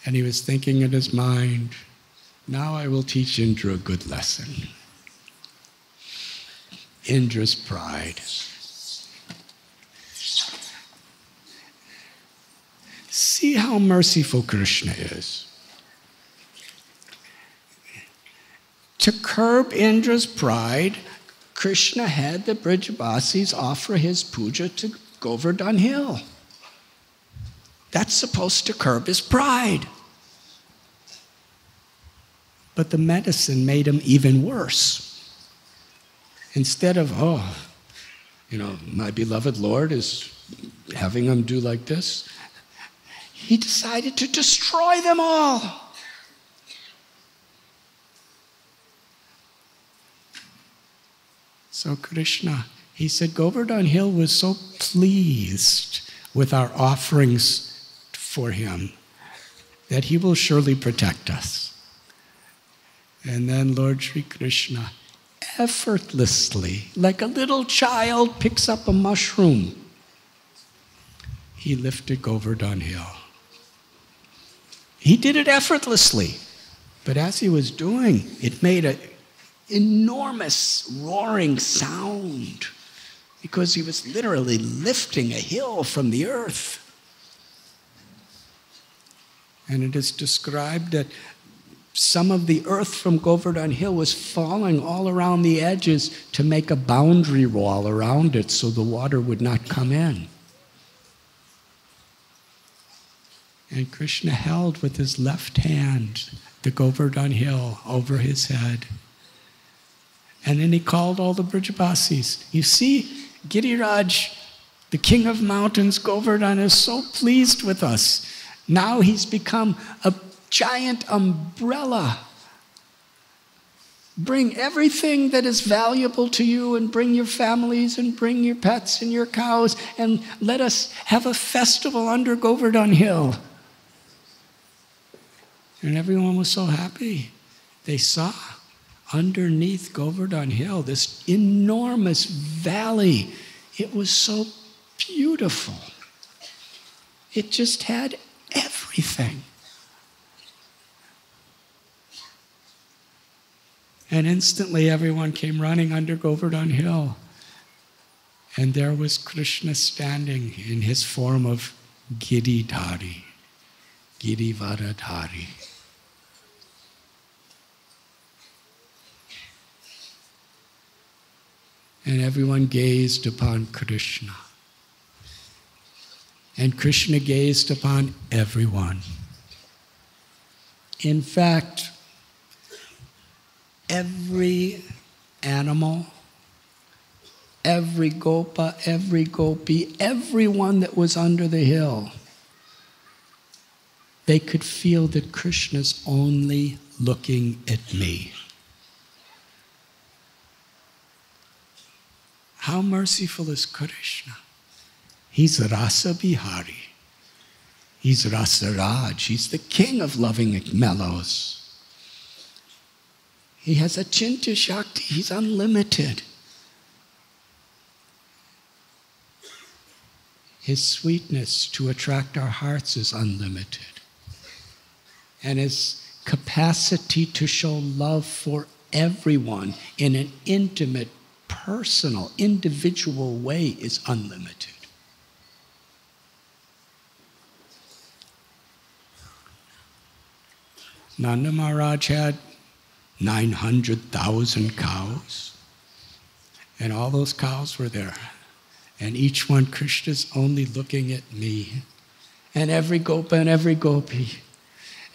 And he was thinking in his mind, now I will teach Indra a good lesson. Indra's pride. See how merciful Krishna is. To curb Indra's pride, Krishna had the Brijabasis offer his puja to Govardhan Hill. That's supposed to curb his pride. But the medicine made him even worse. Instead of, my beloved Lord is having him do like this, he decided to destroy them all. So Krishna, he said, Govardhan Hill was so pleased with our offerings for him that he will surely protect us. And then Lord Sri Krishna, effortlessly, like a little child picks up a mushroom, he lifted Govardhan Hill. He did it effortlessly, but as he was doing, it made an enormous roaring sound because he was literally lifting a hill from the earth. And it is described that some of the earth from Govardhan Hill was falling all around the edges to make a boundary wall around it so the water would not come in. And Krishna held with his left hand the Govardhan Hill over his head. And then he called all the Brijabasis. You see, Giriraj, the king of mountains, Govardhan, is so pleased with us. Now he's become a giant umbrella. Bring everything that is valuable to you, and bring your families, and bring your pets and your cows, and let us have a festival under Govardhan Hill. And everyone was so happy. They saw underneath Govardhan Hill this enormous valley. It was so beautiful. It just had everything. And instantly everyone came running under Govardhan Hill. And there was Krishna standing in his form of Giddidhari, Gidivaradhari. And everyone gazed upon Krishna. And Krishna gazed upon everyone. In fact, every animal, every gopa, every gopi, everyone that was under the hill, they could feel that Krishna's only looking at me. How merciful is Krishna? He's Rasa Bihari. He's Rasa Raj. He's the king of loving mellows. He has Achintya Shakti. He's unlimited. His sweetness to attract our hearts is unlimited. And his capacity to show love for everyone in an intimate, personal, individual way is unlimited. Nanda Maharaj had 900,000 cows, and all those cows were there. And each one, Krishna's only looking at me, and every gopa and every gopi.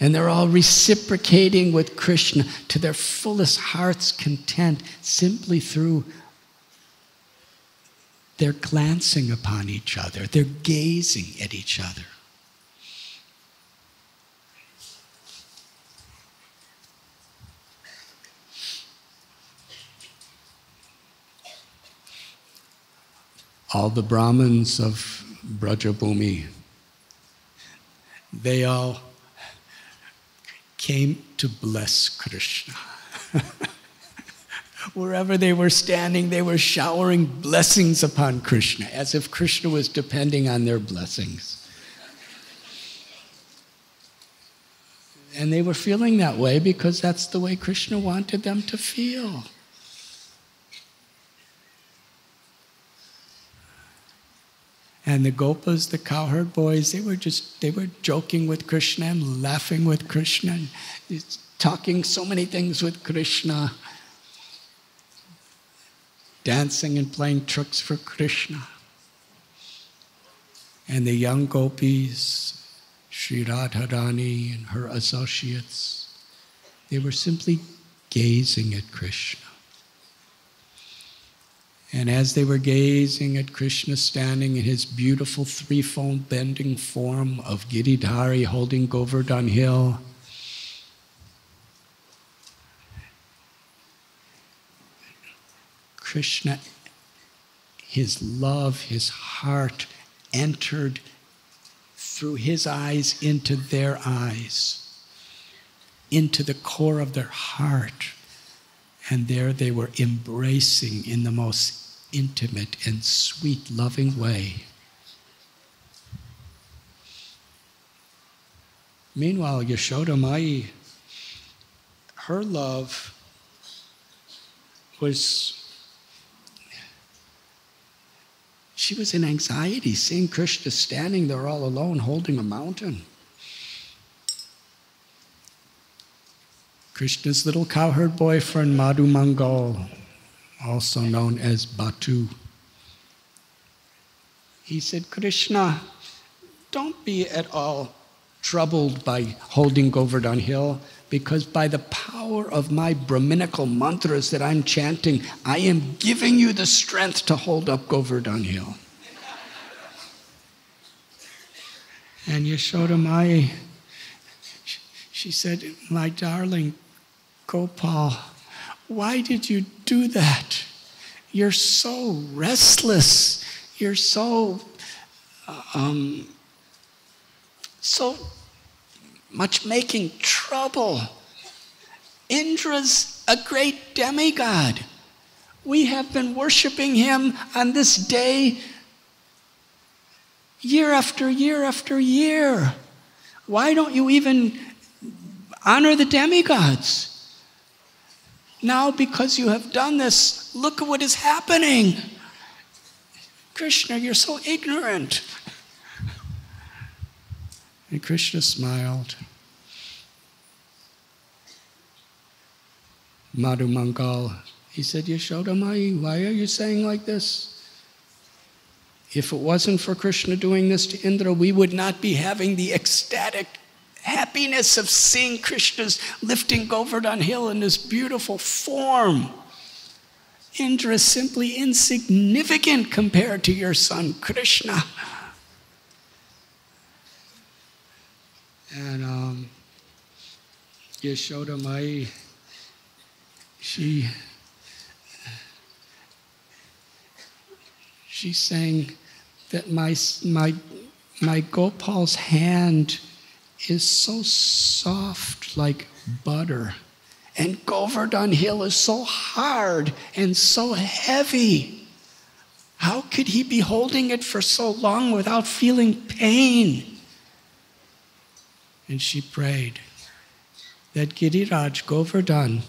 And they're all reciprocating with Krishna to their fullest heart's content simply through their glancing upon each other, their gazing at each other. All the Brahmins of Brajabhumi, they all came to bless Krishna. Wherever they were standing, they were showering blessings upon Krishna, as if Krishna was depending on their blessings. And they were feeling that way because that's the way Krishna wanted them to feel. And the gopas, the cowherd boys, they were joking with Krishna and laughing with Krishna and talking so many things with Krishna, dancing and playing tricks for Krishna. And the young gopis, Shri Radharani and her associates, they were simply gazing at Krishna. And as they were gazing at Krishna standing in his beautiful threefold bending form of Giridhari holding Govardhan Hill, Krishna, his love, his heart entered through his eyes into their eyes, into the core of their heart. And there they were embracing in the most intimate and sweet, loving way. Meanwhile, Yashoda Mai, her love she was in anxiety seeing Krishna standing there all alone holding a mountain. Krishna's little cowherd boyfriend, Madhu Mangal, also known as Batu. He said, Krishna, don't be at all troubled by holding Govardhan Hill, because by the power of my Brahminical mantras that I'm chanting, I am giving you the strength to hold up Govardhan Hill. And Yashoda Mai, she said, my darling Gopal, why did you do that? You're so restless. You're so much making trouble. Indra's a great demigod. We have been worshiping him on this day year after year after year. Why don't you even honor the demigods? Now, because you have done this, look at what is happening. Krishna, you're so ignorant. And Krishna smiled. Madhu Mangal, he said, Yashoda Mai, why are you saying like this? If it wasn't for Krishna doing this to Indra, we would not be having the ecstatic happiness of seeing Krishna's lifting Govardhan Hill in this beautiful form. Indra is simply insignificant compared to your son, Krishna. And Yashoda Mai, she's saying that my Gopal's hand is so soft like butter, and Govardhan Hill is so hard and so heavy. How could he be holding it for so long without feeling pain? And she prayed that Giriraj Govardhan,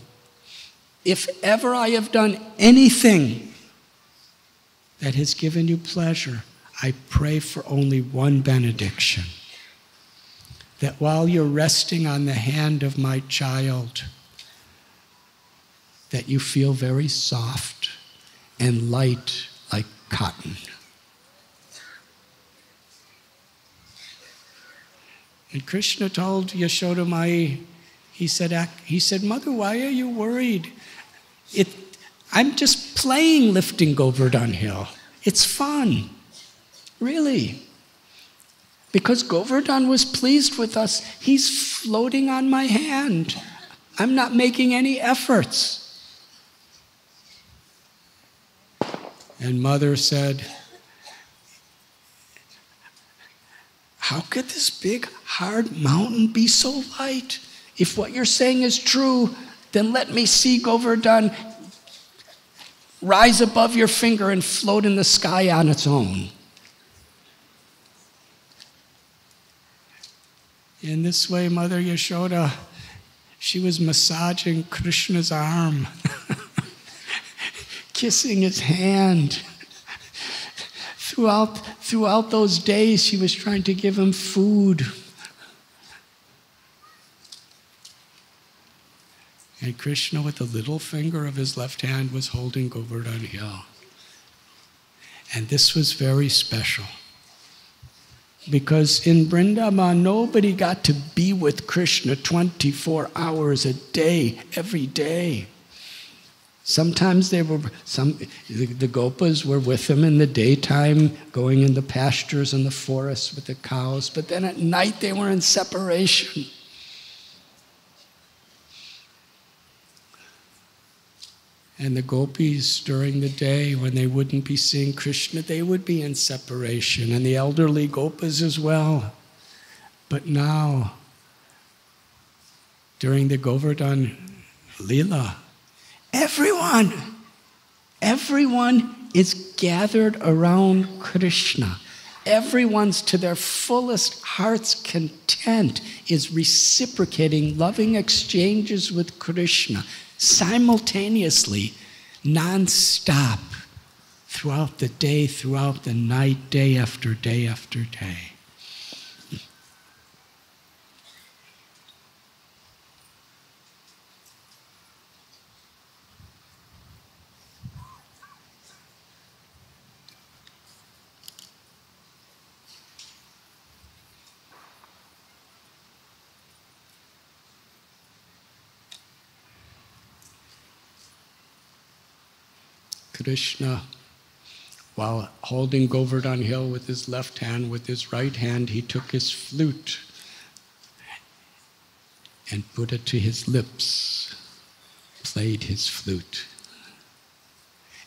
if ever I have done anything that has given you pleasure, I pray for only one benediction. That while you're resting on the hand of my child, that you feel very soft and light like cotton. And Krishna told Yashoda Mai, he said, Mother, why are you worried? I'm just playing lifting Govardhan Hill. It's fun, really. Because Govardhan was pleased with us, he's floating on my hand. I'm not making any efforts. And Mother said, how could this big, hard mountain be so light? If what you're saying is true, then let me see Govardhan rise above your finger and float in the sky on its own. In this way, Mother Yashoda, she was massaging Krishna's arm, kissing his hand. Throughout those days, she was trying to give him food. And Krishna, with the little finger of his left hand, was holding Govardhan Hill. And this was very special. Because in Vrindavan, nobody got to be with Krishna 24 hours a day, every day. Sometimes the Gopas were with him in the daytime, going in the pastures and the forests with the cows, but then at night they were in separation. And the gopis, during the day, when they wouldn't be seeing Krishna, they would be in separation, and the elderly gopas as well. But now, during the Govardhan Lila, everyone is gathered around Krishna. Everyone's to their fullest heart's content is reciprocating loving exchanges with Krishna, simultaneously, non-stop, throughout the day, throughout the night, day after day after day. Krishna. While holding Govardhan Hill with his left hand, with his right hand, he took his flute and put it to his lips, played his flute.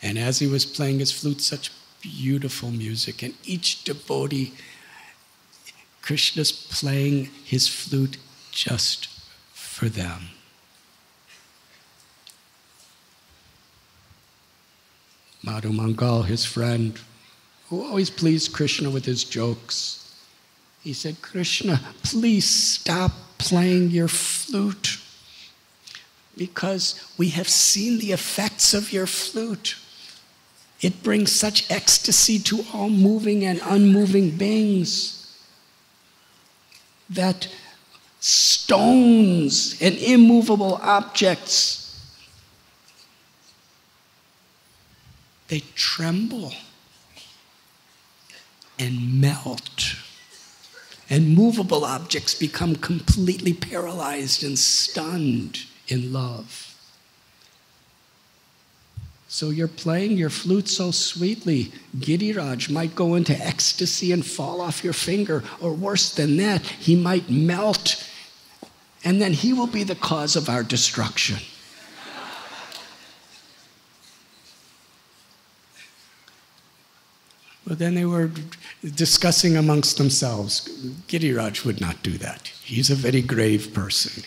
And as he was playing his flute, such beautiful music, and each devotee, Krishna's playing his flute just for them. Madhu Mangal, his friend, who always pleased Krishna with his jokes, he said, Krishna, please stop playing your flute, because we have seen the effects of your flute. It brings such ecstasy to all moving and unmoving beings that stones and immovable objects, they tremble and melt. And movable objects become completely paralyzed and stunned in love. So you're playing your flute so sweetly, Giriraj might go into ecstasy and fall off your finger, or worse than that, he might melt, and then he will be the cause of our destruction. Well, then they were discussing amongst themselves. Giriraj would not do that. He's a very grave person.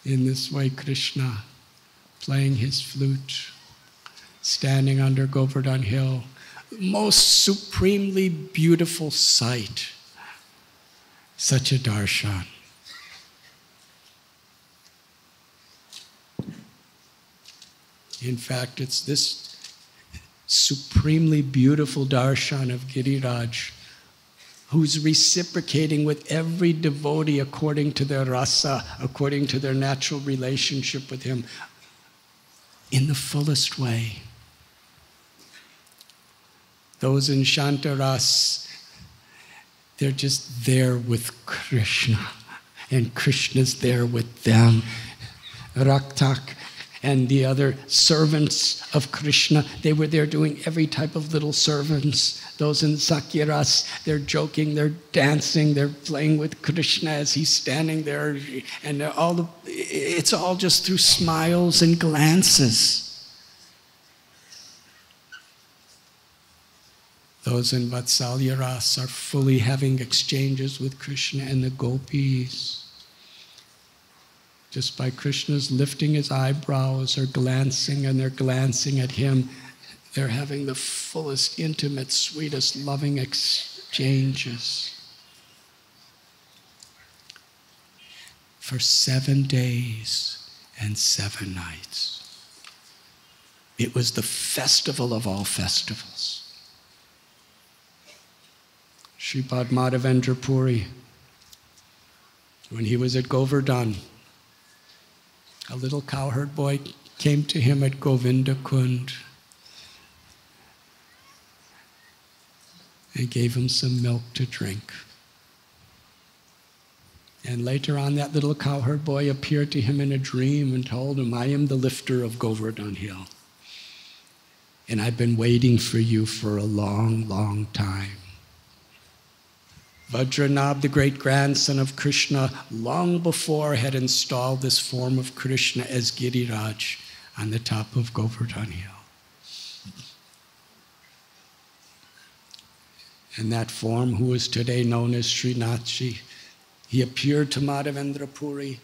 In this way, Krishna, playing his flute, standing under Govardhan Hill, most supremely beautiful sight, such a darshan. In fact, it's this supremely beautiful darshan of Giriraj who's reciprocating with every devotee according to their rasa, according to their natural relationship with him, in the fullest way. Those in Shantaras, they're just there with Krishna, and Krishna's there with them. Raktak and the other servants of Krishna, they were there doing every type of little servants. Those in Sakyaras, they're joking, they're dancing, they're playing with Krishna as he's standing there, and it's all just through smiles and glances. Those in Vatsalya Ras are fully having exchanges with Krishna and the gopis. Just by Krishna's lifting his eyebrows or glancing, and they're glancing at him, they're having the fullest, intimate, sweetest, loving exchanges. For 7 days and 7 nights. It was the festival of all festivals. Sripad Madhavendra Puri, when he was at Govardhan, a little cowherd boy came to him at Govinda Kund and gave him some milk to drink. And later on, that little cowherd boy appeared to him in a dream and told him, I am the lifter of Govardhan Hill. And I've been waiting for you for a long, long time. Vajranabh, the great-grandson of Krishna, long before had installed this form of Krishna as Giriraj on the top of Govardhan Hill. And that form, who is today known as Srinathji, he appeared to Madhavendra Puri.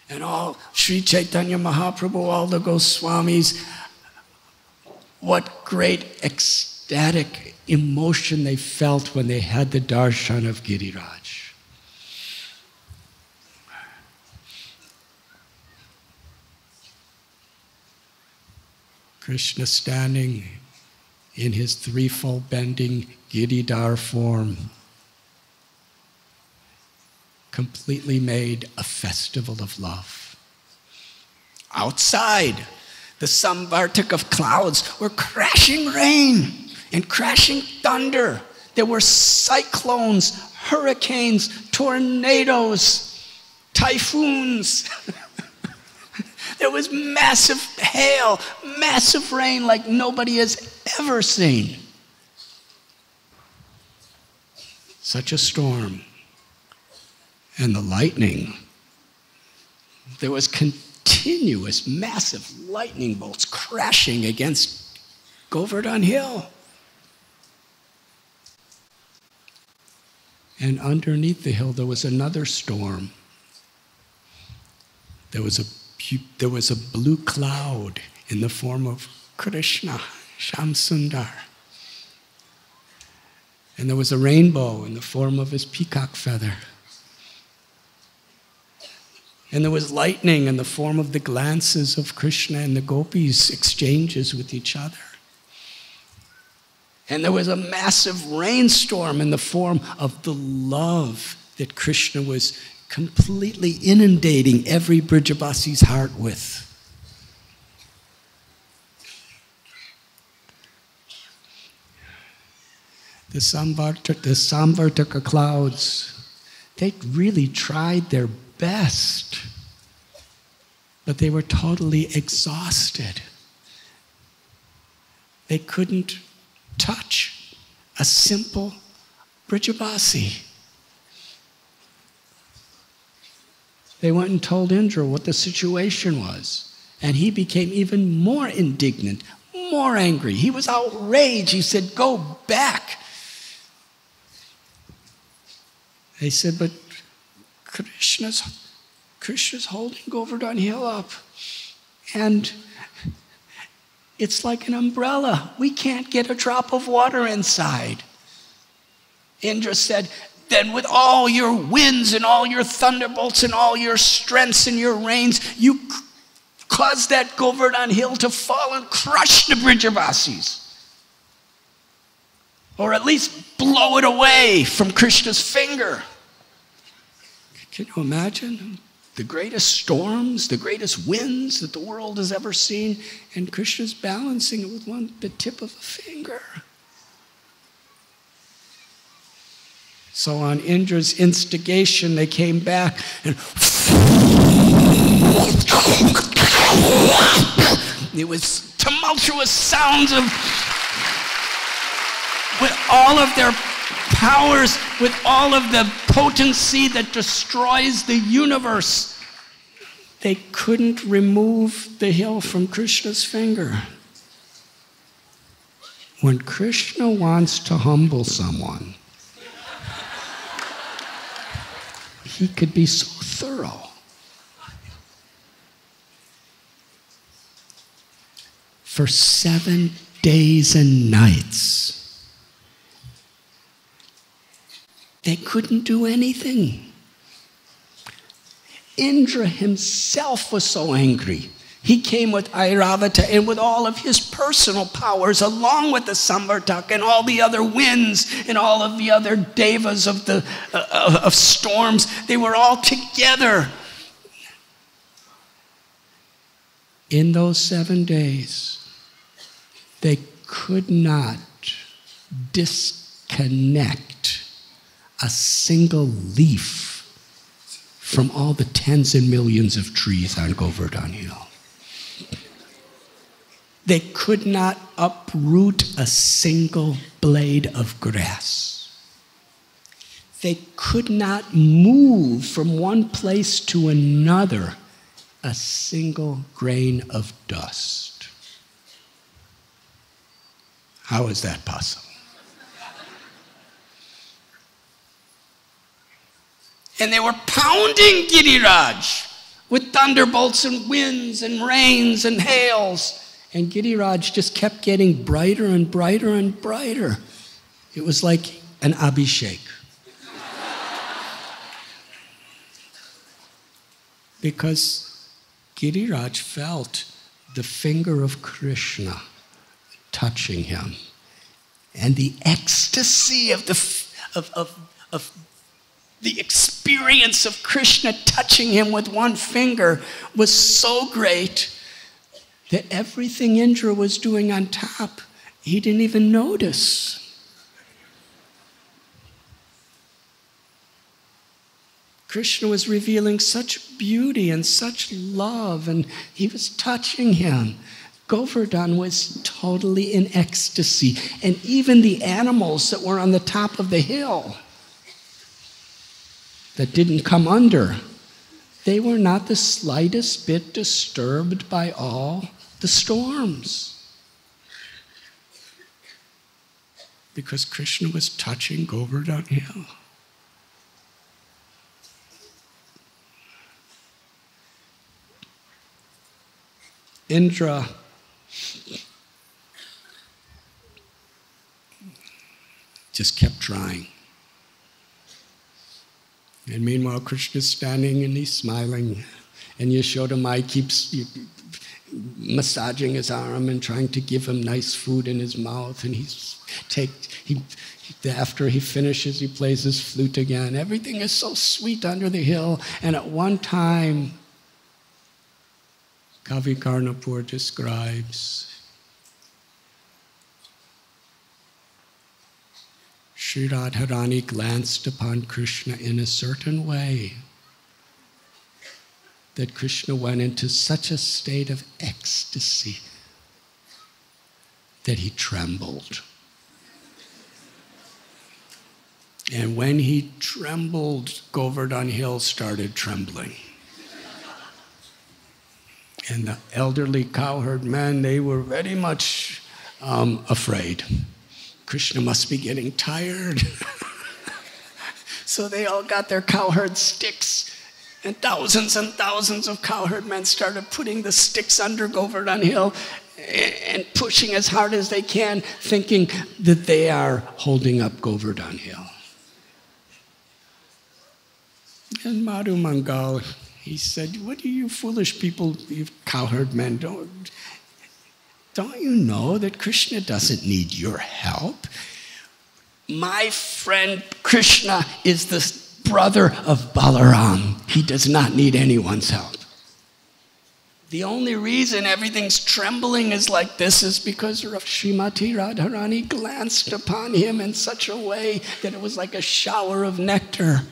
And all Sri Chaitanya Mahaprabhu, all the Goswamis, what great ecstatic emotion they felt when they had the darshan of Giriraj. Krishna standing in his threefold bending Giridhar form completely made a festival of love. Outside, the samvartak of clouds were crashing rain and crashing thunder. There were cyclones, hurricanes, tornadoes. typhoons. There was massive hail, massive rain like nobody has ever seen. Such a storm. And the lightning. There was continuous, massive lightning bolts crashing against Govardhan Hill. And underneath the hill, there was another storm. There was a blue cloud in the form of Krishna, Shamsundar. And there was a rainbow in the form of his peacock feather. And there was lightning in the form of the glances of Krishna and the gopis' exchanges with each other. And there was a massive rainstorm in the form of the love that Krishna was completely inundating every Brijavasi's heart with. The Samvartaka clouds, they really tried their best, but they were totally exhausted. They couldn't touch a simple Brijavasi. They went and told Indra what the situation was, and he became even more indignant, more angry. He was outraged. He said, "Go back." They said, "But Krishna's holding Govardhan Hill up, and it's like an umbrella. We can't get a drop of water inside." Indra said, "Then with all your winds and all your thunderbolts and all your strengths and your rains, you cause that Govardhan Hill to fall and crush the Brijavasis. Or at least blow it away from Krishna's finger." Can you imagine? The greatest storms, the greatest winds that the world has ever seen, and Krishna's balancing it with the tip of a finger. So on Indra's instigation, they came back and it was tumultuous sounds of, with all of their powers, with all of the potency that destroys the universe. They couldn't remove the hill from Krishna's finger. When Krishna wants to humble someone, he could be so thorough. For 7 days and nights, they couldn't do anything. Indra himself was so angry. He came with Airavata and with all of his personal powers, along with the Samvartaka and all the other winds and all of the other devas of storms. They were all together. In those 7 days, they could not disconnect a single leaf from all the tens and millions of trees on Govardhan Hill. They could not uproot a single blade of grass. They could not move from one place to another a single grain of dust. How is that possible? And they were pounding Giriraj with thunderbolts and winds and rains and hails. And Giriraj just kept getting brighter and brighter and brighter. It was like an Abhishek. Because Giriraj felt the finger of Krishna touching him. And the ecstasy of the experience of Krishna touching him with one finger was so great that everything Indra was doing on top, he didn't even notice. Krishna was revealing such beauty and such love, and he was touching him. Govardhan was totally in ecstasy, and even the animals that were on the top of the hill that didn't come under, they were not the slightest bit disturbed by all the storms. Because Krishna was touching Govardhan Hill. Indra just kept trying. And meanwhile, Krishna's standing and he's smiling. And Yashodamai keeps massaging his arm and trying to give him nice food in his mouth. And after he finishes, he plays his flute again. Everything is so sweet under the hill. And at one time, Kavi Karnapur describes Shri Radharani glanced upon Krishna in a certain way that Krishna went into such a state of ecstasy that he trembled. And when he trembled, Govardhan Hill started trembling. And the elderly cowherd men, they were very much afraid. Krishna must be getting tired. So they all got their cowherd sticks, and thousands of cowherd men started putting the sticks under Govardhan Hill and pushing as hard as they can, thinking that they are holding up Govardhan Hill. And Madhu Mangal, he said, "What are you foolish people, you cowherd men, don't you know that Krishna doesn't need your help? My friend Krishna is the brother of Balaram. He does not need anyone's help. The only reason everything's trembling is like this is because Srimati Radharani glanced upon him in such a way that it was like a shower of nectar."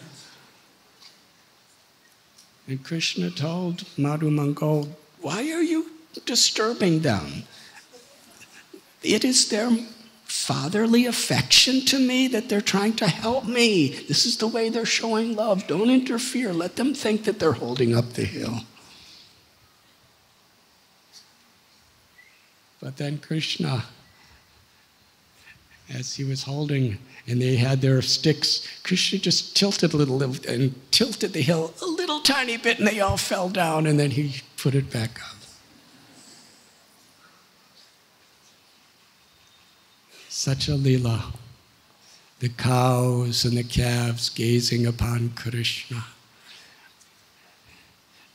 And Krishna told Madhu Mangal, "Why are you disturbing them? It is their fatherly affection to me that they're trying to help me. This is the way they're showing love. Don't interfere. Let them think that they're holding up the hill." But then Krishna, as he was holding, and they had their sticks, Krishna just tilted a little and tilted the hill a little tiny bit, and they all fell down, and then he put it back up. Such a lila. The cows and the calves gazing upon Krishna.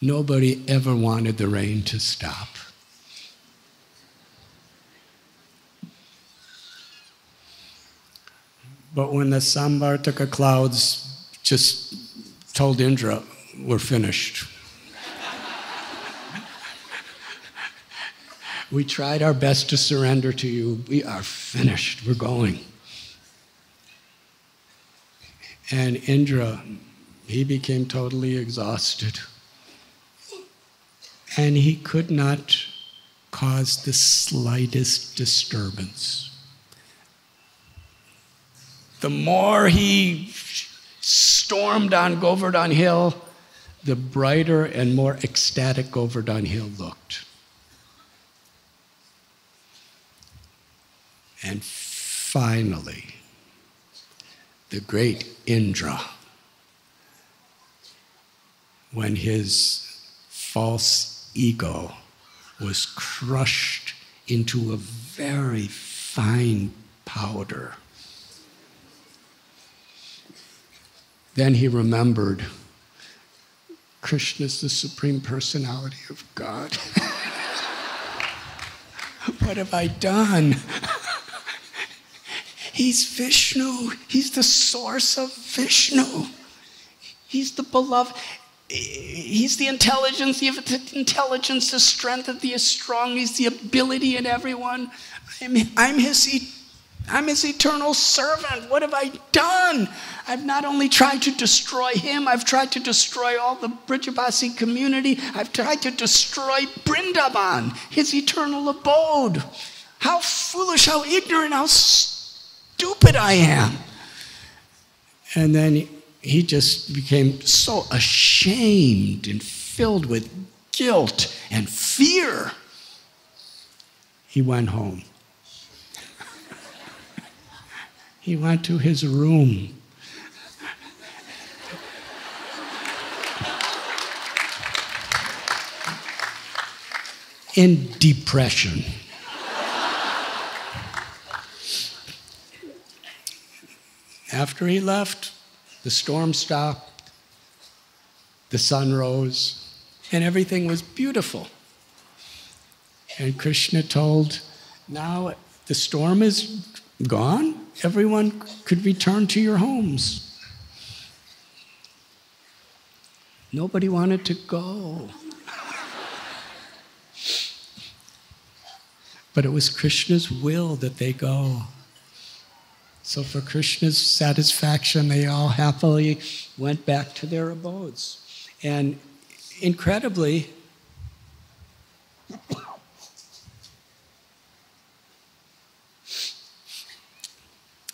Nobody ever wanted the rain to stop. But when the Samvartaka clouds just told Indra, "We're finished." "We tried our best to surrender to you. We are finished. We're going." And Indra, he became totally exhausted. And he could not cause the slightest disturbance. The more he stormed on Govardhan Hill, the brighter and more ecstatic Govardhan Hill looked. And finally, the great Indra, when his false ego was crushed into a very fine powder, then he remembered Krishna's the Supreme Personality of God. What have I done? He's Vishnu. He's the source of Vishnu. He's the beloved. He's the intelligence, the strength of the strong. He's the ability in everyone. I'm his I'm his eternal servant. What have I done? I've not only tried to destroy him, I've tried to destroy all the Brijabasi community. I've tried to destroy Vrindavan, his eternal abode. How foolish, how ignorant, how stupid I am. And then he just became so ashamed and filled with guilt and fear. He went home. He went to his room. In depression. After he left, the storm stopped, the sun rose, and everything was beautiful. And Krishna told, now the storm is gone. Everyone could return to your homes. Nobody wanted to go. But it was Krishna's will that they go. So for Krishna's satisfaction, they all happily went back to their abodes. And incredibly,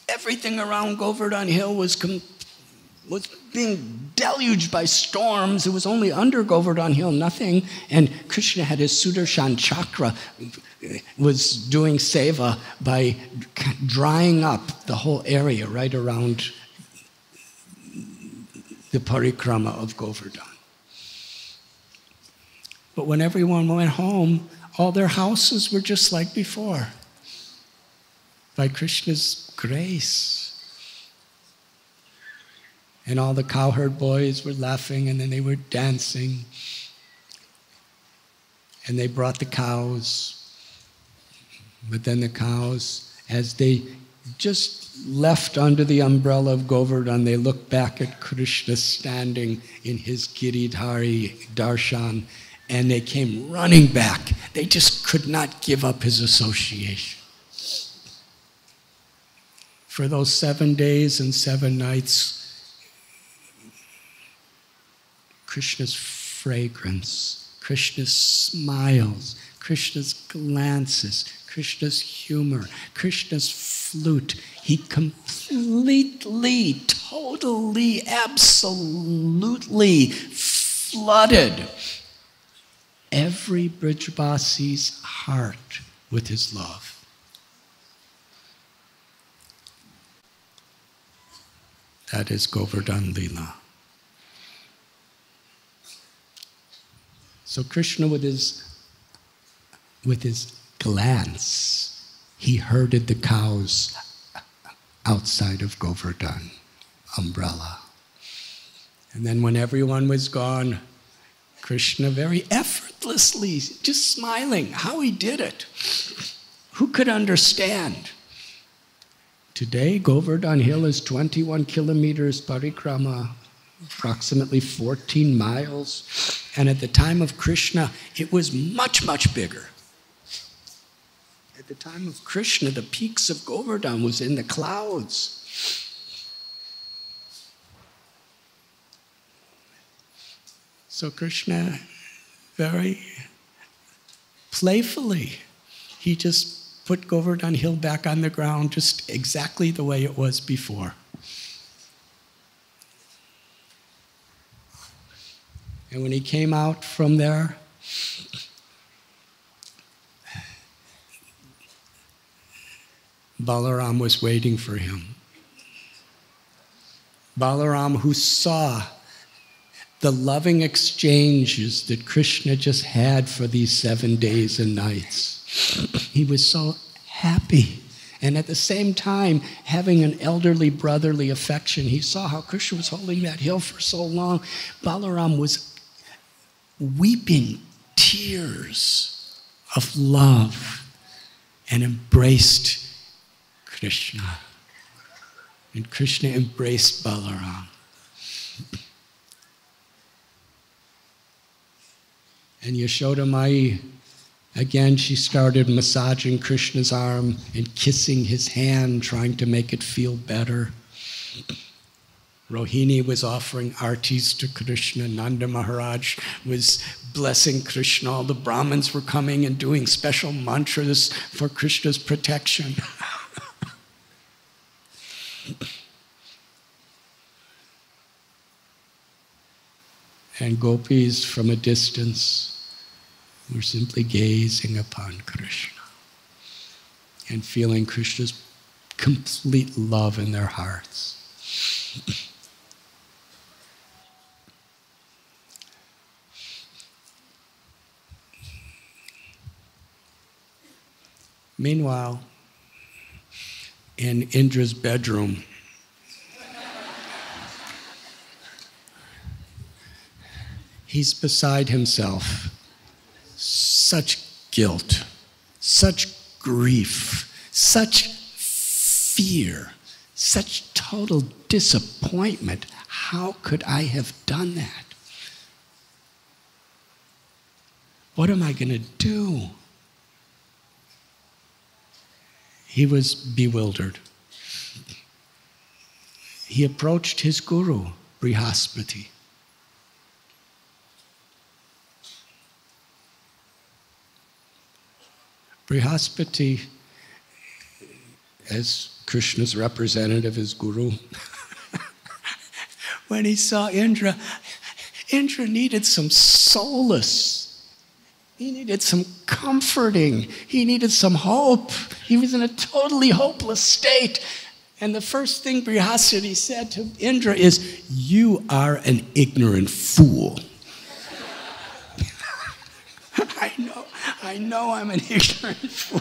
everything around Govardhan Hill was being deluged by storms. It was only under Govardhan Hill, nothing. And Krishna had his Sudarshan chakra, was doing seva by drying up the whole area right around the parikrama of Govardhan. But when everyone went home, all their houses were just like before. By Krishna's grace. And all the cowherd boys were laughing, and then they were dancing. And they brought the cows. But then the cows, as they just left under the umbrella of Govardhan, they looked back at Krishna standing in his Giridhari darshan, and they came running back. They just could not give up his association. For those 7 days and 7 nights, Krishna's fragrance, Krishna's smiles, Krishna's glances, Krishna's humor, Krishna's flute, he completely, totally, absolutely flooded every Brijabasi's heart with his love. That is Govardhan Lila. So Krishna, with his glance, he herded the cows outside of Govardhan umbrella. And then when everyone was gone, Krishna very effortlessly, just smiling, how he did it. Who could understand? Today, Govardhan Hill is 21 kilometers parikrama, approximately 14 miles. And at the time of Krishna, it was much, much bigger. At the time of Krishna, the peaks of Govardhan was in the clouds. So Krishna, very playfully, he just put Govardhan Hill back on the ground just exactly the way it was before. And when he came out from there, Balaram was waiting for him. Balaram, who saw the loving exchanges that Krishna just had for these 7 days and nights. He was so happy. And at the same time, having an elderly brotherly affection, he saw how Krishna was holding that hill for so long. Balaram was weeping tears of love and embraced Krishna. And Krishna embraced Balaram. And Yashoda Mai Again, she started massaging Krishna's arm and kissing his hand, trying to make it feel better. Rohini was offering artis to Krishna. Nanda Maharaj was blessing Krishna. All the Brahmins were coming and doing special mantras for Krishna's protection. And gopis from a distance were simply gazing upon Krishna and feeling Krishna's complete love in their hearts. Meanwhile, in Indra's bedroom, he's beside himself. Such guilt, such grief, such fear, such total disappointment. How could I have done that? What am I going to do? He was bewildered. He approached his guru, Brihaspati. Brihaspati, as Krishna's representative, his guru, when he saw Indra, Indra needed some solace. He needed some comforting. He needed some hope. He was in a totally hopeless state. And the first thing Brihaspati said to Indra is, "You are an ignorant fool." I know I'm an ignorant fool.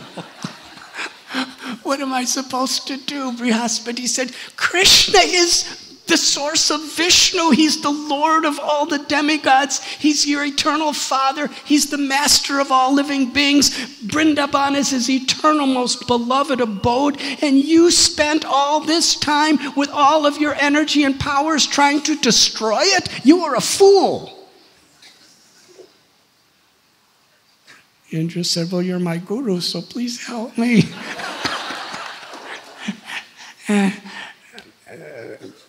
What am I supposed to do? Brihaspati said, Krishna is the source of Vishnu. He's the Lord of all the demigods. He's your eternal Father. He's the master of all living beings. Vrindavan is his eternal, most beloved abode. And you spent all this time with all of your energy and powers trying to destroy it? You are a fool. Indra said, well, you're my guru, so please help me.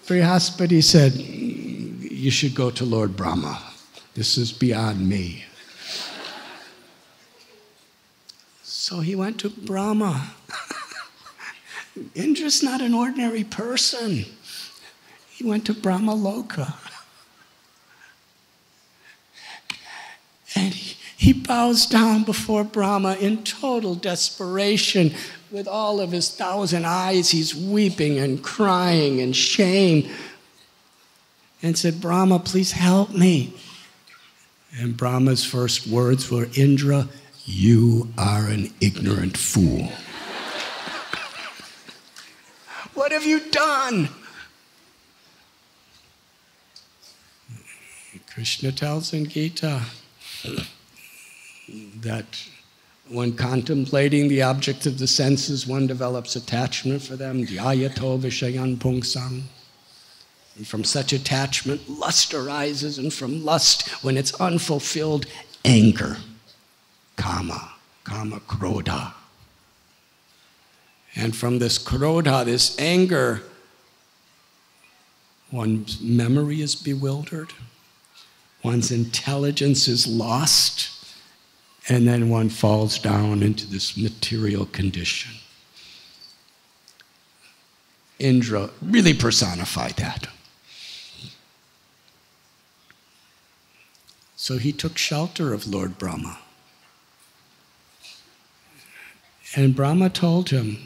Brihaspati said, you should go to Lord Brahma. This is beyond me. So he went to Brahma. Indra's not an ordinary person. He went to Brahmaloka. And he bows down before Brahma in total desperation. With all of his 1,000 eyes, he's weeping and crying in shame. And said, Brahma, please help me. And Brahma's first words were, Indra, you are an ignorant fool. What have you done? Krishna tells in Gita that when contemplating the objects of the senses, one develops attachment for them, dhyayato vishayan pungsong. And from such attachment, lust arises, and from lust, when it's unfulfilled, anger, kama krota. And from this krota, this anger, one's memory is bewildered, one's intelligence is lost, and then one falls down into this material condition. Indra really personified that. So he took shelter of Lord Brahma. And Brahma told him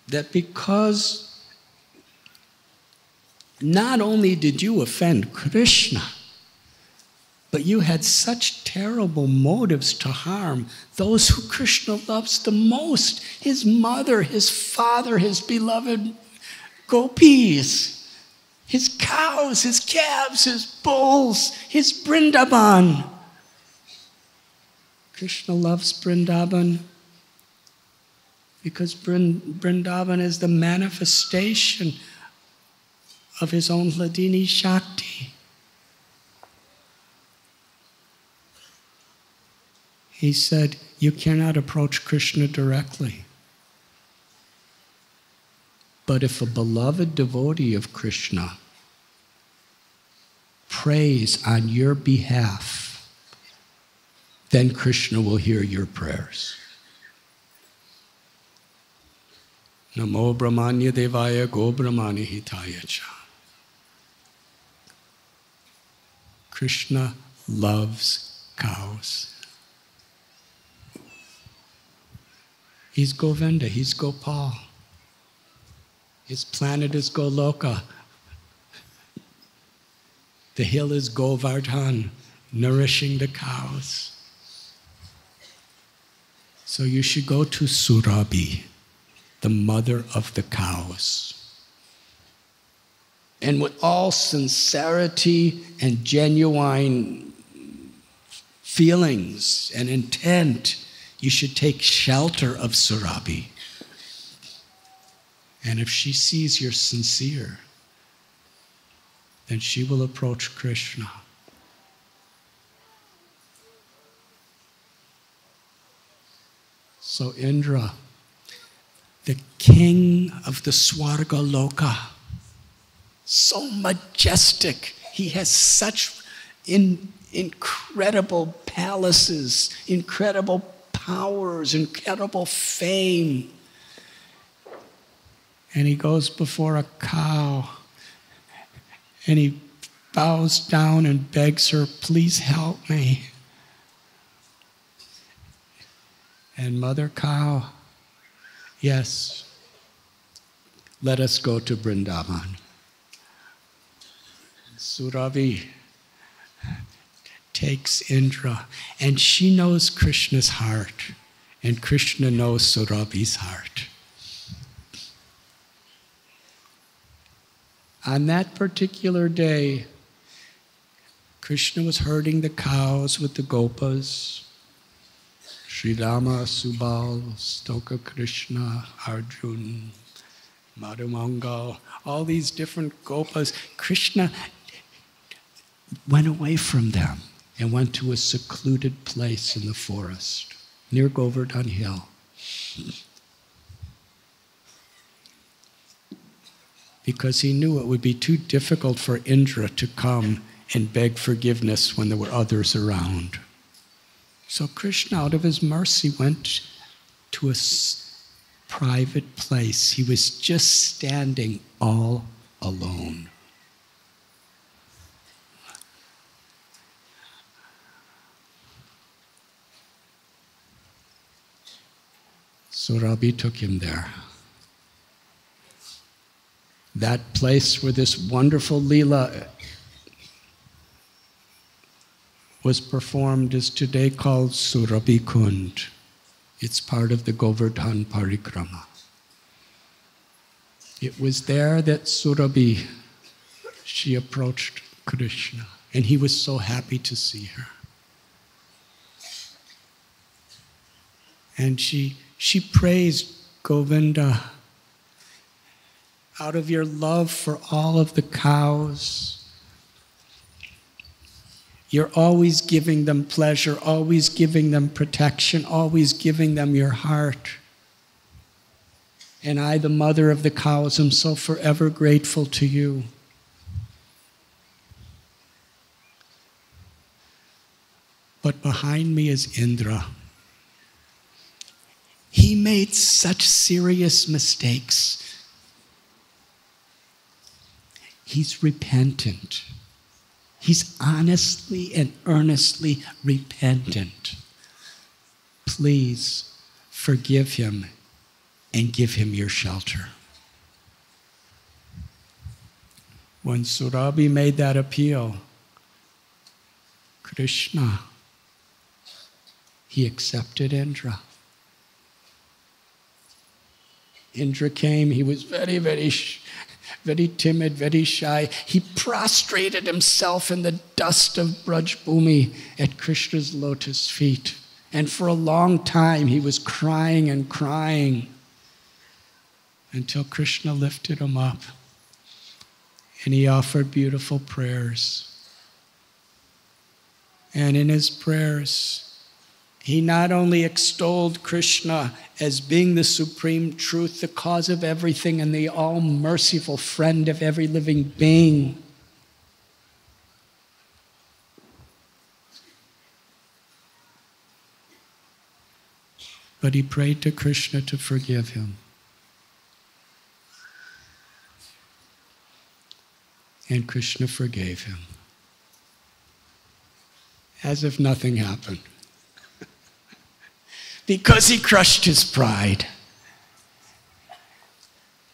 that because not only did you offend Krishna, but you had such terrible motives to harm those who Krishna loves the most, his mother, his father, his beloved gopis, his cows, his calves, his bulls, his Vrindavan. Krishna loves Vrindavan because Vrindavan is the manifestation of his own Hladini Shakti. He said, you cannot approach Krishna directly. But if a beloved devotee of Krishna prays on your behalf, then Krishna will hear your prayers. Namo Brahmanya Devaya Go Brahmani Hitaya Cha. Krishna loves cows. He's Govinda, he's Gopal. His planet is Goloka. The hill is Govardhan, nourishing the cows. So you should go to Surabhi, the mother of the cows. And with all sincerity and genuine feelings and intent, you should take shelter of Surabhi. And if she sees you're sincere, then she will approach Krishna. So Indra, the king of the Swargaloka, so majestic, he has such incredible palaces, incredible powers, incredible fame. And he goes before a cow and he bows down and begs her, please help me. And Mother Cow, yes, let us go to Vrindavan. Surabhi takes Indra, and she knows Krishna's heart, and Krishna knows Surabhi's heart. On that particular day, Krishna was herding the cows with the gopas. Sri Rama, Subal, Stoka Krishna, Arjun, Madhumangal, all these different gopas. Krishna went away from them and went to a secluded place in the forest near Govardhan Hill. Because he knew it would be too difficult for Indra to come and beg forgiveness when there were others around. So Krishna, out of his mercy, went to a private place. He was just standing all alone. Surabhi took him there. That place where this wonderful Lila was performed is today called Surabhi Kund. It's part of the Govardhan Parikrama. It was there that Surabhi, she approached Krishna, and he was so happy to see her. And she praised Govinda. Out of your love for all of the cows, you're always giving them pleasure, always giving them protection, always giving them your heart. And I, the mother of the cows, am so forever grateful to you. But behind me is Indra. He made such serious mistakes. He's repentant. He's honestly and earnestly repentant. Please forgive him and give him your shelter. When Surabhi made that appeal, Krishna, he accepted Indra. Indra came, he was very, very timid, very shy. He prostrated himself in the dust of Braj Bhumi at Krishna's lotus feet. And for a long time, he was crying and crying until Krishna lifted him up. And he offered beautiful prayers. And in his prayers, He not only extolled Krishna as being the supreme truth, the cause of everything, and the all-merciful friend of every living being, but he prayed to Krishna to forgive him. And Krishna forgave him, as if nothing happened. Because he crushed his pride.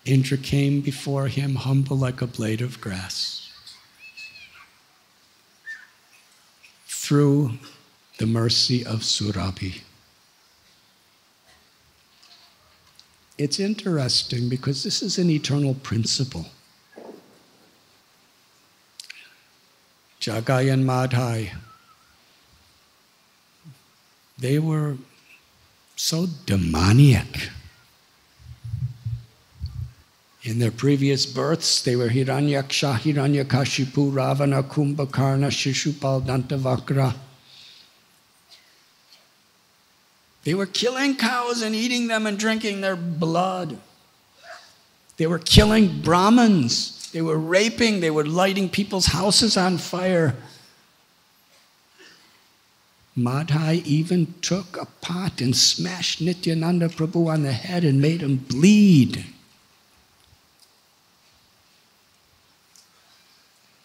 Indra came before him humble like a blade of grass. Through the mercy of Surabhi. It's interesting because this is an eternal principle. Jagai and Madhai, they were so demoniac. In their previous births, they were Hiranyaksha, Hiranyakashipu, Ravana, Kumbhakarna, Shishupal, Dantavakra. They were killing cows and eating them and drinking their blood. They were killing Brahmins. They were raping. They were lighting people's houses on fire. Madhai even took a pot and smashed Nityananda Prabhu on the head and made him bleed.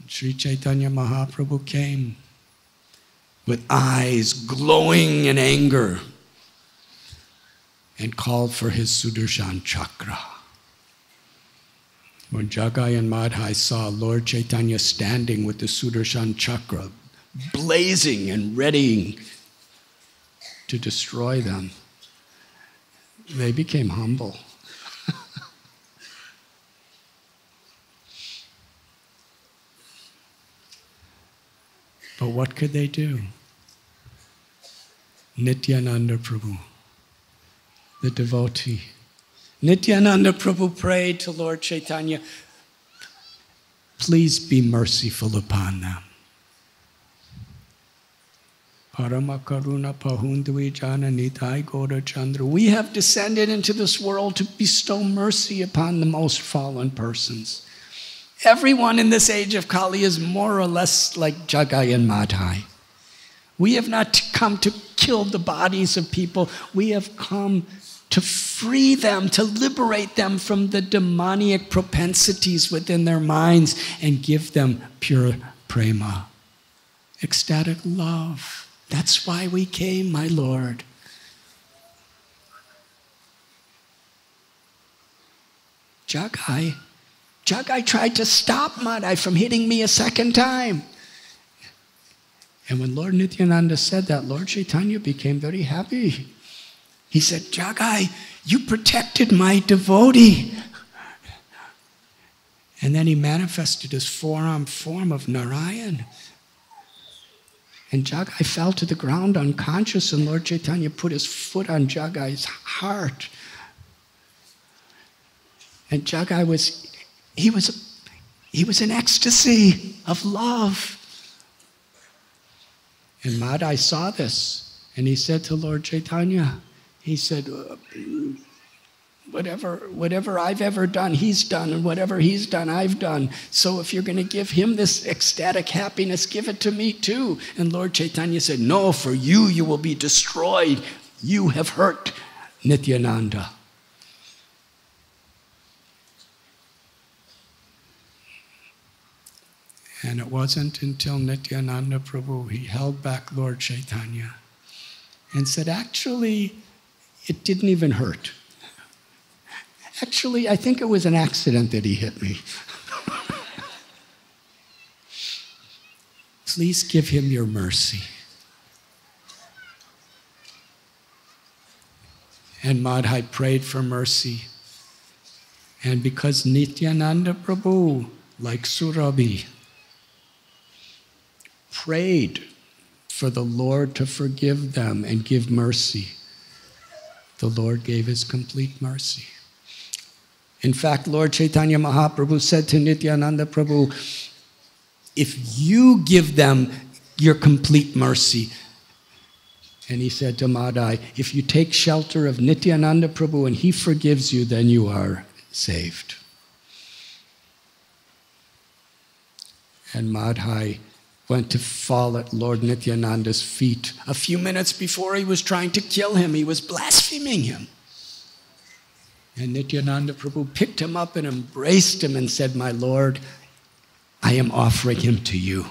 Sri Chaitanya Mahaprabhu came with eyes glowing in anger and called for his Sudarshan Chakra. When Jagai and Madhai saw Lord Chaitanya standing with the Sudarshan Chakra, blazing and readying to destroy them, they became humble. But what could they do? Nityananda Prabhu, the devotee. Nityananda Prabhu prayed to Lord Chaitanya, please be merciful upon them. Parama Karuna Pahundvi Jana Nitai Goda Chandra. We have descended into this world to bestow mercy upon the most fallen persons. Everyone in this age of Kali is more or less like Jagai and Madhai. We have not come to kill the bodies of people. We have come to free them, to liberate them from the demoniac propensities within their minds and give them pure prema, ecstatic love. That's why we came, my Lord. Jagai tried to stop Madhai from hitting me a second time. And when Lord Nityananda said that, Lord Chaitanya became very happy. He said, Jagai, you protected my devotee. And then he manifested his forearm form of Narayan. And Jagai fell to the ground unconscious, and Lord Chaitanya put his foot on Jagai's heart. And Jagai was in ecstasy of love. And Madhai saw this, and he said to Lord Chaitanya, he said, whatever I've ever done, he's done, and whatever he's done, I've done. So if you're going to give him this ecstatic happiness, give it to me too. And Lord Chaitanya said, no, for you will be destroyed. You have hurt Nityananda. And it wasn't until Nityananda Prabhu, he held back Lord Chaitanya and said, actually, it didn't even hurt. Actually, I think it was an accident that he hit me. Please give him your mercy. And Madhai prayed for mercy. And because Nityananda Prabhu, like Surabhi, prayed for the Lord to forgive them and give mercy, the Lord gave his complete mercy. In fact, Lord Chaitanya Mahaprabhu said to Nityananda Prabhu, if you give them your complete mercy, And he said to Madhai, if you take shelter of Nityananda Prabhu and he forgives you, then you are saved. And Madhai went to fall at Lord Nityananda's feet. A few minutes before he was trying to kill him, he was blaspheming him. And Nityananda Prabhu picked him up and embraced him and said, my Lord, I am offering him to you.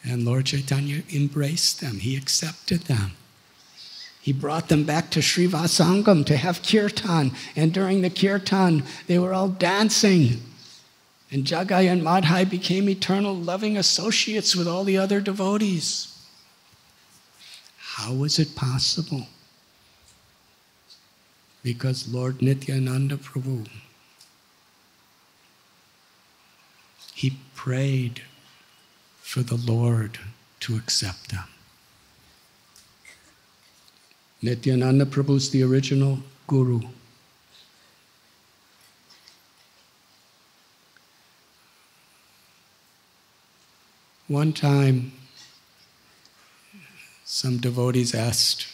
And Lord Chaitanya embraced them. He accepted them. He brought them back to Sri Vasangam to have kirtan. And during the kirtan, they were all dancing. And Jagai and Madhai became eternal loving associates with all the other devotees. How was it possible? Because Lord Nityananda Prabhu, he prayed for the Lord to accept them. Nityananda Prabhu's the original guru. One time, some devotees asked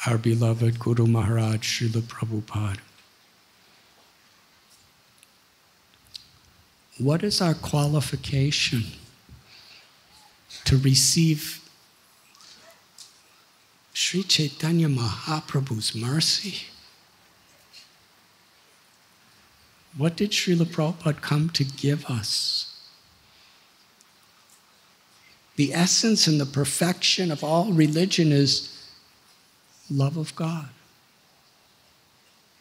our beloved Guru Maharaj, Srila Prabhupada, what is our qualification to receive Sri Chaitanya Mahaprabhu's mercy? What did Srila Prabhupada come to give us? The essence and the perfection of all religion is love of God.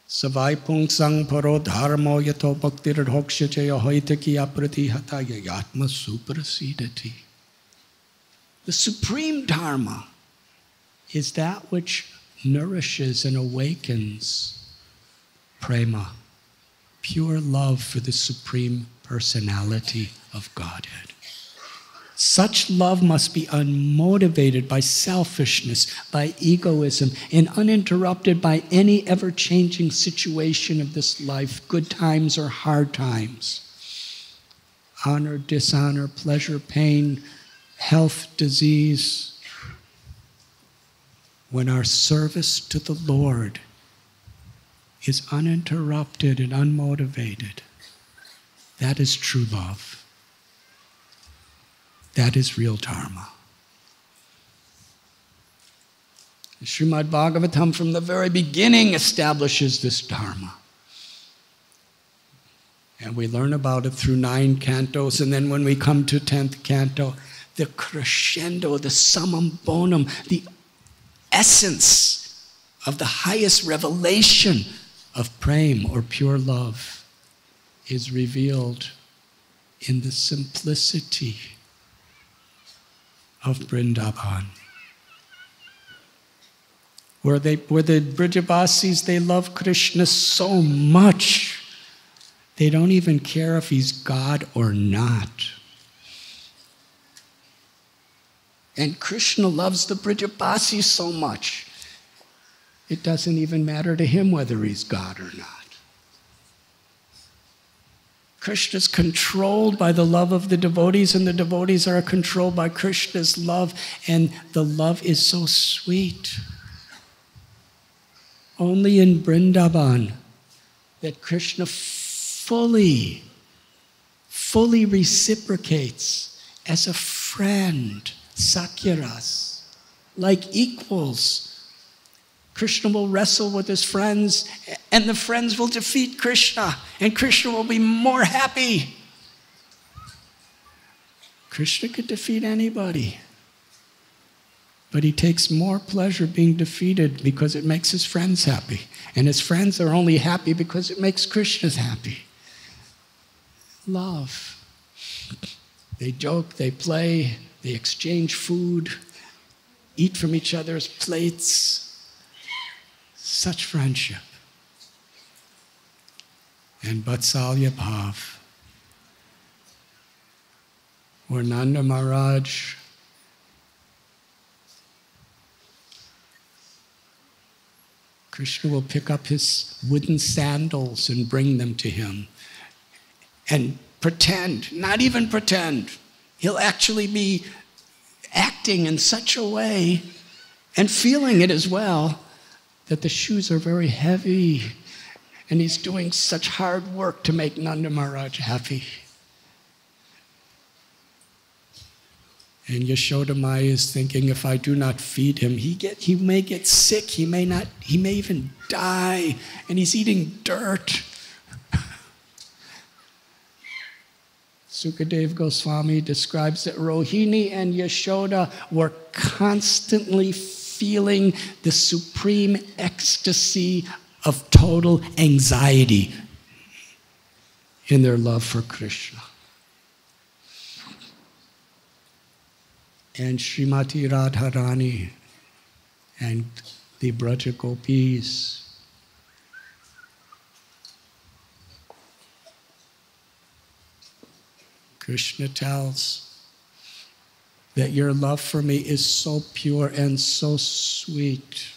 Savai Pungsong paro dharmo yato bhaktir hoksha jaya hoitaki aprati hataya yatma suprasidati. The supreme dharma is that which nourishes and awakens prema, pure love for the supreme personality of Godhead. Such love must be unmotivated by selfishness, by egoism, and uninterrupted by any ever-changing situation of this life, good times or hard times. Honor, dishonor, pleasure, pain, health, disease. When our service to the Lord is uninterrupted and unmotivated, that is true love. That is real dharma. The Srimad Bhagavatam from the very beginning establishes this dharma. And we learn about it through 9 cantos, and then when we come to 10th canto, the crescendo, the summum bonum, the essence of the highest revelation of prema or pure love is revealed in the simplicity of Vrindavan. Where the Brijabasis, they love Krishna so much, they don't even care if he's God or not. And Krishna loves the Brijabasis so much, it doesn't even matter to him whether he's God or not. Krishna's controlled by the love of the devotees, and the devotees are controlled by Krishna's love, and the love is so sweet. Only in Vrindavan that Krishna fully reciprocates as a friend, sakyaras, like equals. Krishna will wrestle with his friends, and the friends will defeat Krishna, and Krishna will be more happy. Krishna could defeat anybody, but he takes more pleasure being defeated because it makes his friends happy, and his friends are only happy because it makes Krishna happy. Love. They joke, they play, they exchange food, eat from each other's plates. Such friendship. And Vatsalya Bhav, where Nanda Maharaj Krishna will pick up his wooden sandals and bring them to him and pretend, not even pretend, he'll actually be acting in such a way and feeling it as well that the shoes are very heavy and he's doing such hard work to make Nanda Maharaj happy. And Yashoda Maya is thinking, if I do not feed him, he may get sick, he may even die, and he's eating dirt. Sukadev Goswami describes that Rohini and Yashoda were constantly feeling the supreme ecstasy of total anxiety in their love for Krishna. And Srimati Radharani and the Braja Gopis. Krishna tells that your love for me is so pure and so sweet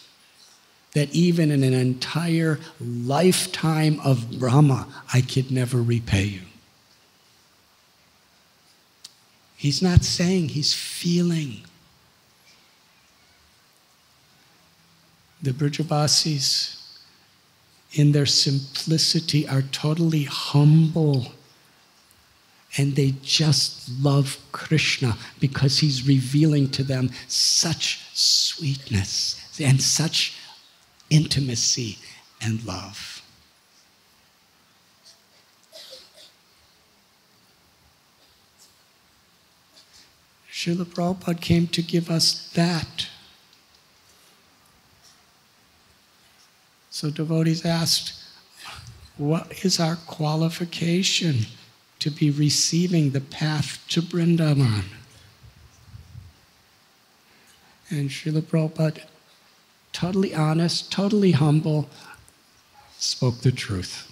that even in an entire lifetime of Brahma, I could never repay you. He's not saying, he's feeling. The Brajavasis, in their simplicity, are totally humble. And they just love Krishna because he's revealing to them such sweetness and such intimacy and love. Srila Prabhupada came to give us that. So devotees asked, what is our qualification to be receiving the path to Vrindavan? And Srila Prabhupada, totally honest, totally humble, spoke the truth.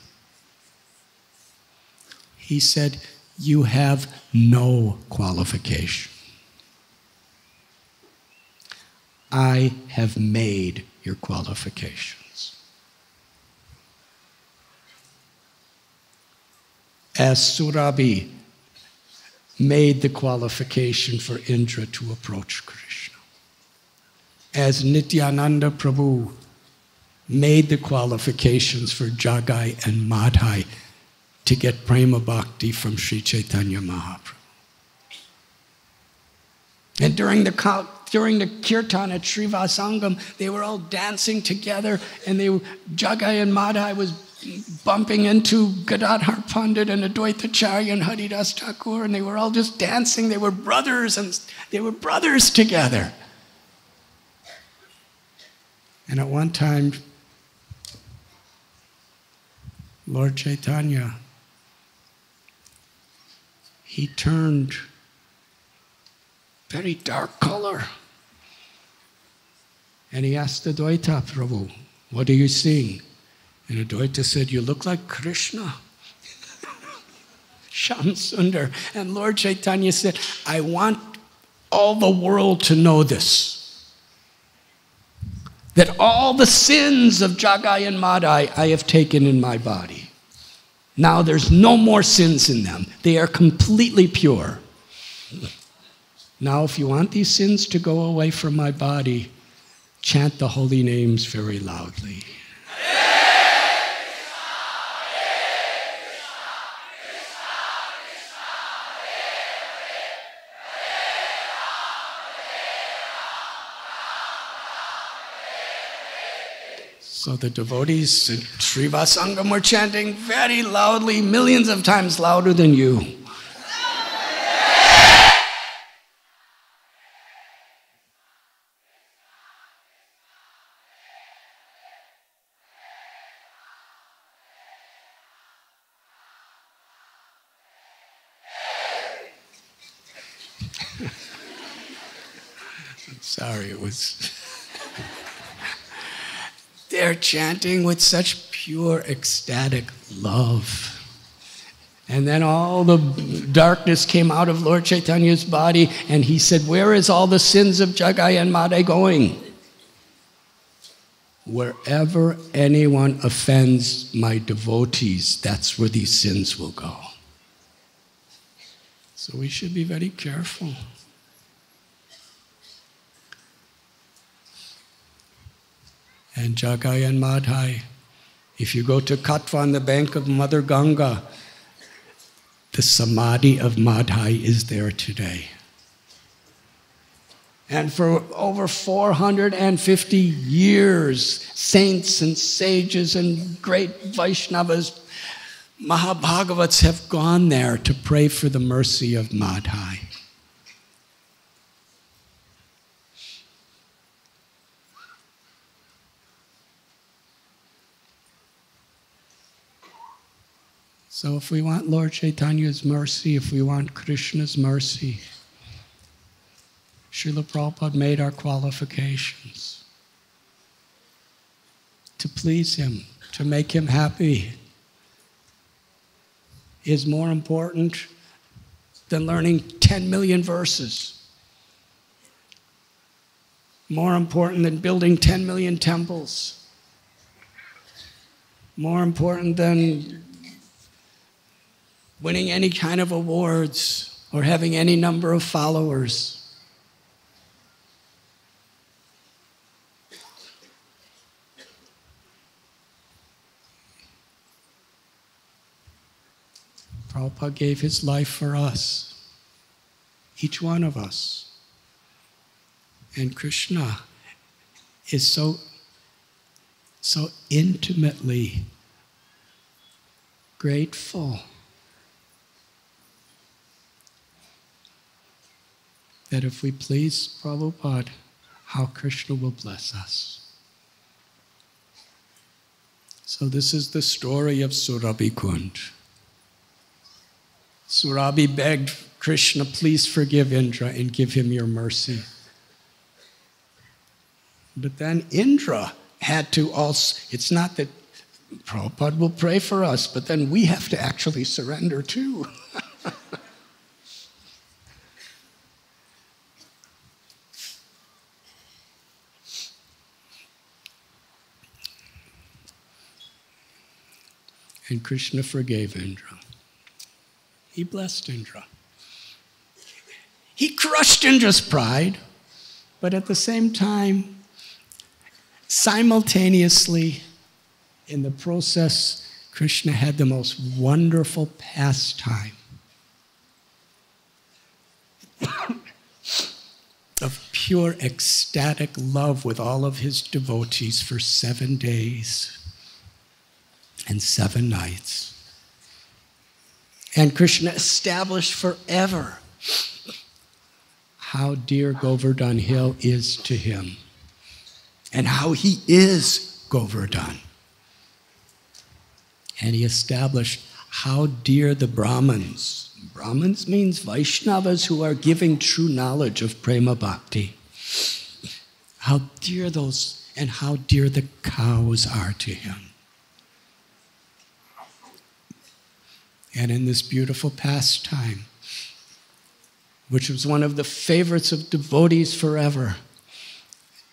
He said, you have no qualification. I have made your qualifications. As Surabhi made the qualification for Indra to approach Krishna. As Nityananda Prabhu made the qualifications for Jagai and Madhai to get Prema Bhakti from Sri Chaitanya Mahaprabhu. And during the kirtan at Srivasangam, they were all dancing together, and Jagai and Madhai was bumping into Gadadhar Pandit and Advaita Acharya and Haridas Thakur, and they were all just dancing. They were brothers, and they were brothers together. And at one time, Lord Chaitanya, he turned very dark color. And he asked Advaita Prabhu, what are you seeing? And Advaita said, you look like Krishna. Shyam Sundar. And Lord Chaitanya said, I want all the world to know this. That all the sins of Jagai and Madhai I have taken in my body. Now there's no more sins in them. They are completely pure. Now if you want these sins to go away from my body, chant the holy names very loudly. So the devotees at Srivasangam were chanting very loudly, millions of times louder than you. I'm sorry, it was... They're chanting with such pure, ecstatic love. And then all the darkness came out of Lord Chaitanya's body, and he said, where is all the sins of Jagai and Madhai going? Wherever anyone offends my devotees, that's where these sins will go. So we should be very careful. and Jagai and Madhai. If you go to Katwa on the bank of Mother Ganga, the Samadhi of Madhai is there today. And for over 450 years, saints and sages and great Vaishnavas, Mahabhagavats have gone there to pray for the mercy of Madhai. So if we want Lord Chaitanya's mercy, if we want Krishna's mercy, Srila Prabhupada made our qualifications to please him, to make him happy, is more important than learning 10 million verses, more important than building 10 million temples, more important than winning any kind of awards or having any number of followers. Prabhupada gave his life for us, each one of us. And Krishna is so intimately grateful that if we please Prabhupada, how Krishna will bless us. So this is the story of Surabhi Kund. Surabhi begged Krishna, please forgive Indra and give him your mercy. But then Indra had to also, it's not that Prabhupada will pray for us, but then we have to actually surrender too. And Krishna forgave Indra. He blessed Indra. He crushed Indra's pride, but at the same time, simultaneously, in the process, Krishna had the most wonderful pastime of pure ecstatic love with all of his devotees for 7 days and 7 nights. And Krishna established forever how dear Govardhan Hill is to him and how he is Govardhan. And he established how dear the Brahmins. Brahmins means Vaishnavas who are giving true knowledge of Prema Bhakti. How dear those and how dear the cows are to him. And in this beautiful pastime, which was one of the favorites of devotees forever,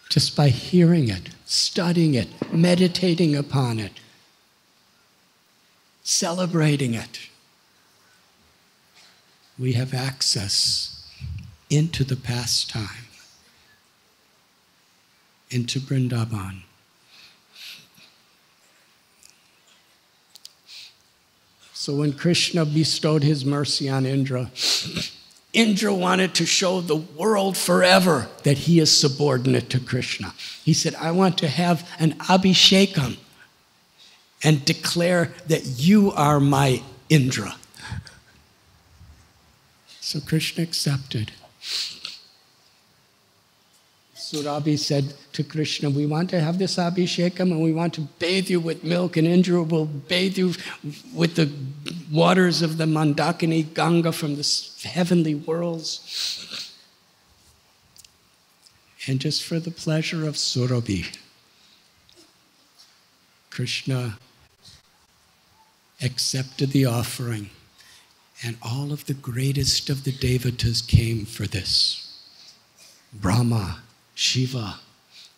just by hearing it, studying it, meditating upon it, celebrating it, we have access into the pastime, into Vrindavan. So when Krishna bestowed his mercy on Indra, Indra wanted to show the world forever that he is subordinate to Krishna. He said, I want to have an abhishekam and declare that you are my Indra. So Krishna accepted. Surabhi said to Krishna, we want to have this abhishekam and we want to bathe you with milk, and Indra will bathe you with the waters of the Mandakini Ganga from the heavenly worlds. And just for the pleasure of Surabhi, Krishna accepted the offering, and all of the greatest of the devatas came for this. Brahma, Shiva,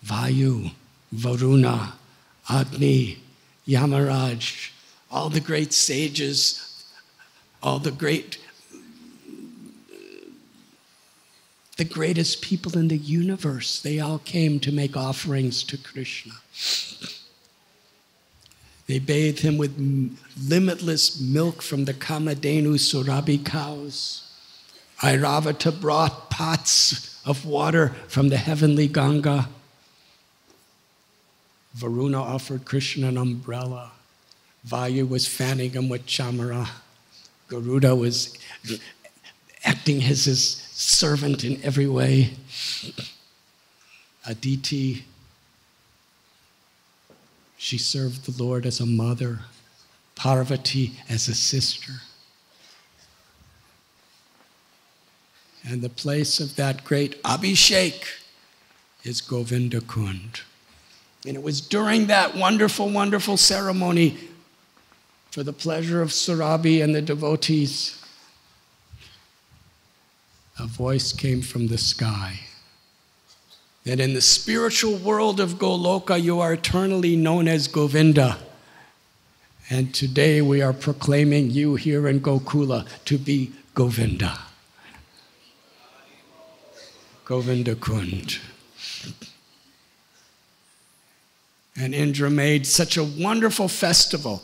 Vayu, Varuna, Agni, Yamaraj, all the great sages, all the great The greatest people in the universe, they all came to make offerings to Krishna. They bathed him with limitless milk from the Kamadhenu Surabhi cows. Airavata brought pots of water from the heavenly Ganga. Varuna offered Krishna an umbrella. Vayu was fanning him with chamara. Garuda was acting as his servant in every way. Aditi, she served the Lord as a mother. Parvati as a sister. And the place of that great Abhishek is Govinda Kund. And it was during that wonderful, wonderful ceremony for the pleasure of Surabhi and the devotees, a voice came from the sky that in the spiritual world of Goloka, you are eternally known as Govinda. And today we are proclaiming you here in Gokula to be Govinda. Govinda Kund. And Indra made such a wonderful festival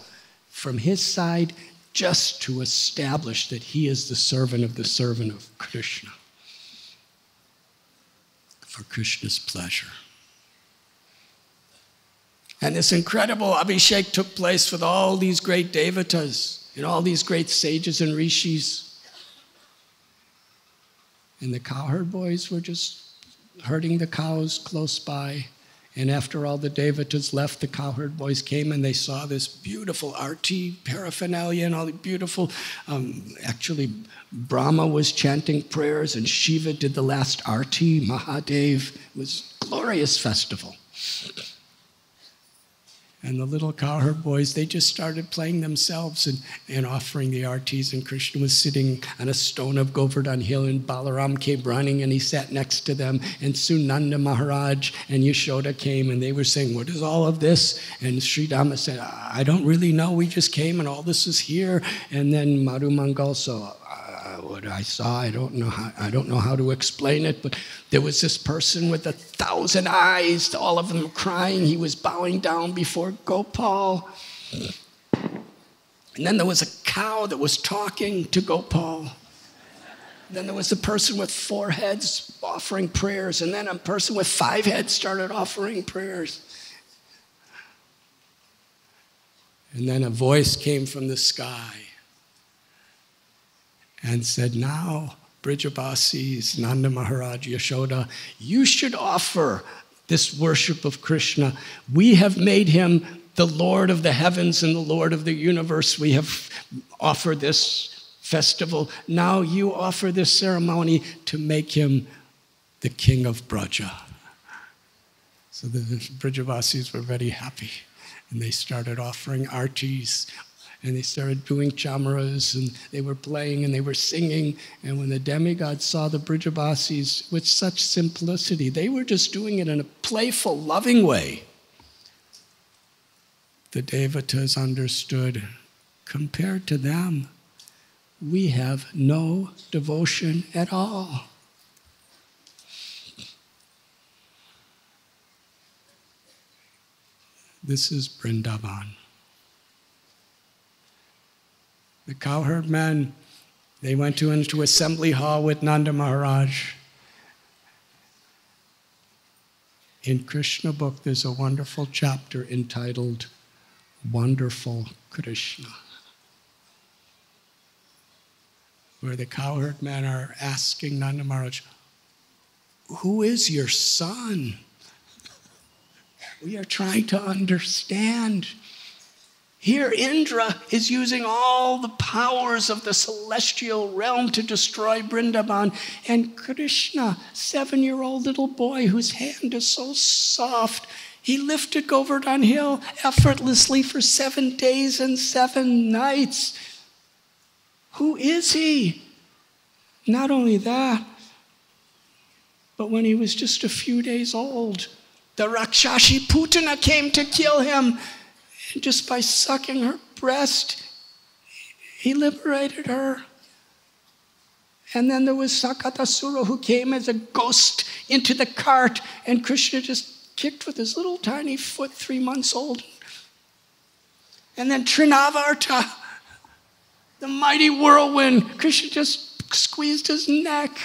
from his side just to establish that he is the servant of Krishna for Krishna's pleasure. And this incredible Abhishek took place with all these great devatas and all these great sages and rishis. And the cowherd boys were just herding the cows close by. And after all the devatas left, the cowherd boys came and they saw this beautiful arti paraphernalia and all the beautiful, actually Brahma was chanting prayers and Shiva did the last arti, Mahadev. It was a glorious festival. And the little cowherd boys, they just started playing themselves and offering the artis. And Krishna was sitting on a stone of Govardhan Hill, and Balaram came running, and he sat next to them. And soon Nanda Maharaj and Yashoda came, and they were saying, what is all of this? And Sri Dhamma said, I don't really know. We just came, and all this is here. And then Madhu Mangal saw what I saw. I don't know how to explain it, but there was this person with 1,000 eyes, all of them crying. He was bowing down before Gopal. And then there was a cow that was talking to Gopal. Then there was a person with 4 heads offering prayers, and then a person with 5 heads started offering prayers. And then a voice came from the sky and said, now, Brijabasis, Nanda Maharaj, Yashoda, you should offer this worship of Krishna. We have made him the Lord of the heavens and the Lord of the universe. We have offered this festival. Now you offer this ceremony to make him the king of Braja. So the Brijabasis were very happy. And they started offering artis. And they started doing chamaras, and they were playing and they were singing. And when the demigods saw the Brijabasis with such simplicity, they were just doing it in a playful, loving way. The devatas understood, compared to them, we have no devotion at all. This is Vrindavan. The cowherd men, they went into assembly hall with Nanda Maharaj. In Krishna book, there's a wonderful chapter entitled Wonderful Krishna, where the cowherd men are asking Nanda Maharaj, who is your son? We are trying to understand. Here, Indra is using all the powers of the celestial realm to destroy Vrindavan. And Krishna, 7-year-old little boy whose hand is so soft, he lifted Govardhan Hill effortlessly for 7 days and 7 nights. Who is he? Not only that, but when he was just a few days old, the Rakshashi Putana came to kill him. And just by sucking her breast, he liberated her. And then there was Sakatasura who came as a ghost into the cart, and Krishna just kicked with his little tiny foot, 3 months old. And then Trinavarta, the mighty whirlwind, Krishna just squeezed his neck.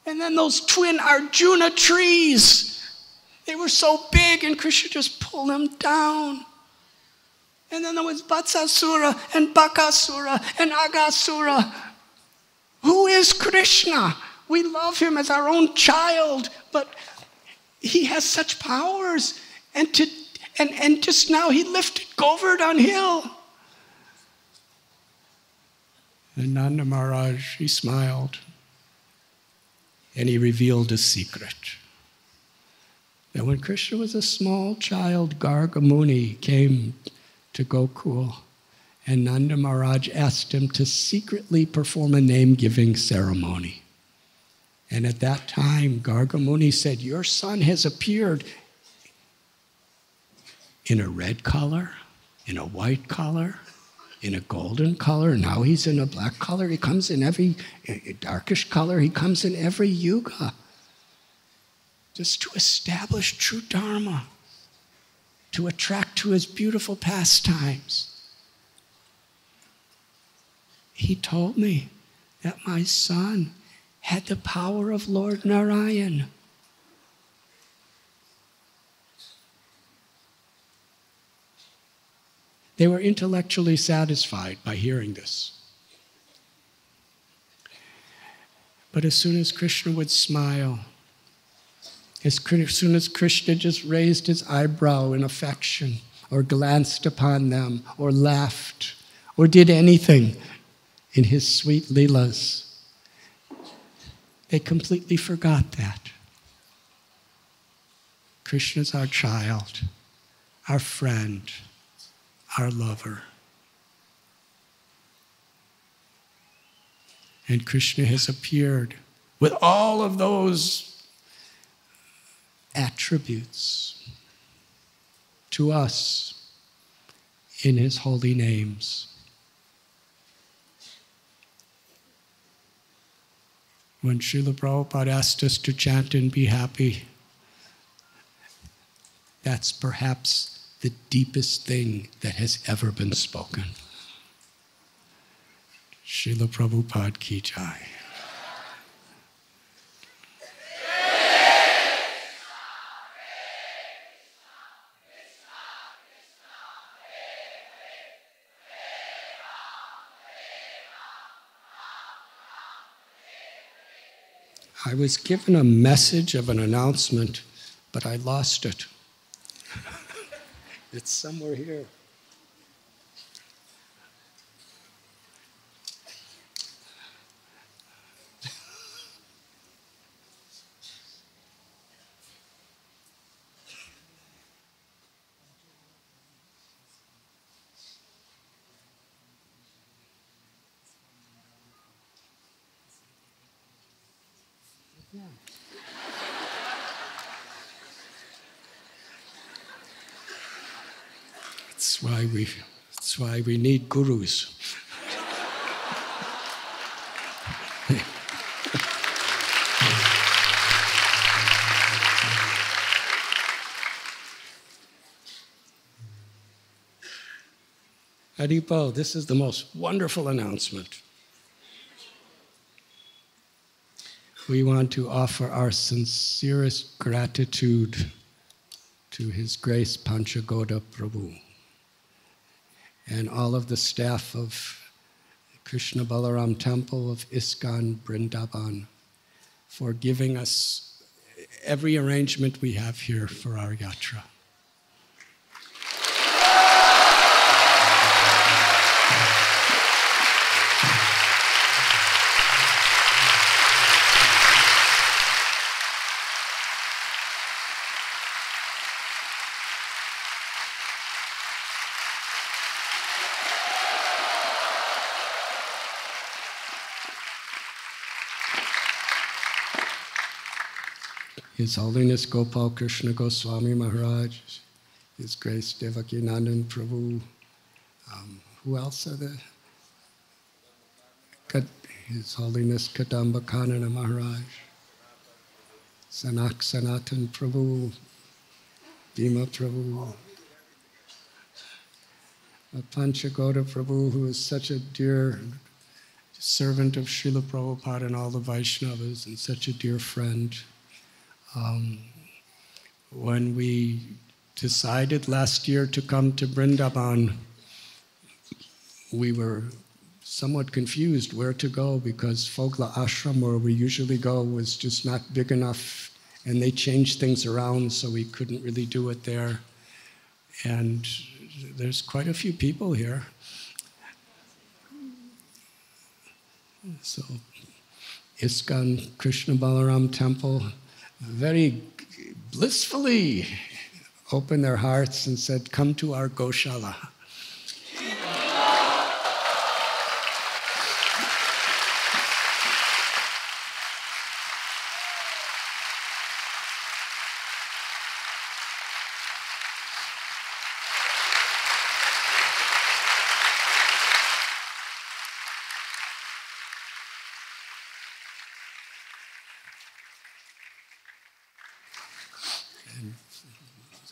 And then those twin Arjuna trees, they were so big, and Krishna just pulled them down. And then there was Vatsasura and Bakasura and Agasura. Who is Krishna? We love him as our own child, but he has such powers. And just now he lifted Govardhan Hill. And Nanda Maharaj, he smiled. And he revealed a secret. That when Krishna was a small child, Garga Muni came to Gokul, and Nanda Maharaj asked him to secretly perform a name-giving ceremony. And at that time, Garga Muni said, your son has appeared in a red color, in a white color, in a golden color. Now he's in a black color. He comes in every darkish color. He comes in every yuga. Just to establish true dharma, to attract to his beautiful pastimes. He told me that my son had the power of Lord Narayan. They were intellectually satisfied by hearing this. But as soon as Krishna would smile, as soon as Krishna just raised his eyebrow in affection, or glanced upon them, or laughed, or did anything in his sweet leelas, they completely forgot that. Krishna's our child, our friend, our lover. And Krishna has appeared with all of those attributes to us in his holy names. When Srila Prabhupada asked us to chant and be happy, that's perhaps the deepest thing that has ever been spoken. Srila Prabhupada ki jai. I was given a message of an announcement, but I lost it. It's somewhere here. That's why we need gurus. Haripo, this is the most wonderful announcement. We want to offer our sincerest gratitude to His Grace Panchagoda Prabhu and all of the staff of Krishna Balaram Temple of ISKCON Vrindavan for giving us every arrangement we have here for our yatra. His Holiness Gopal Krishna Goswami Maharaj, His Grace Devaki Nandan Prabhu, who else are there? His Holiness Kadamba Kanana Maharaj, Sanak Sanatan Prabhu, Bhima Prabhu, Panchagoda Prabhu, who is such a dear servant of Srila Prabhupada and all the Vaishnavas, and such a dear friend. When we decided last year to come to Vrindavan, we were somewhat confused where to go because Fogla Ashram, where we usually go, was just not big enough, and they changed things around, so we couldn't really do it there. And there's quite a few people here. So, ISKCON Krishna Balaram Temple very blissfully opened their hearts and said, "Come to our Goshala."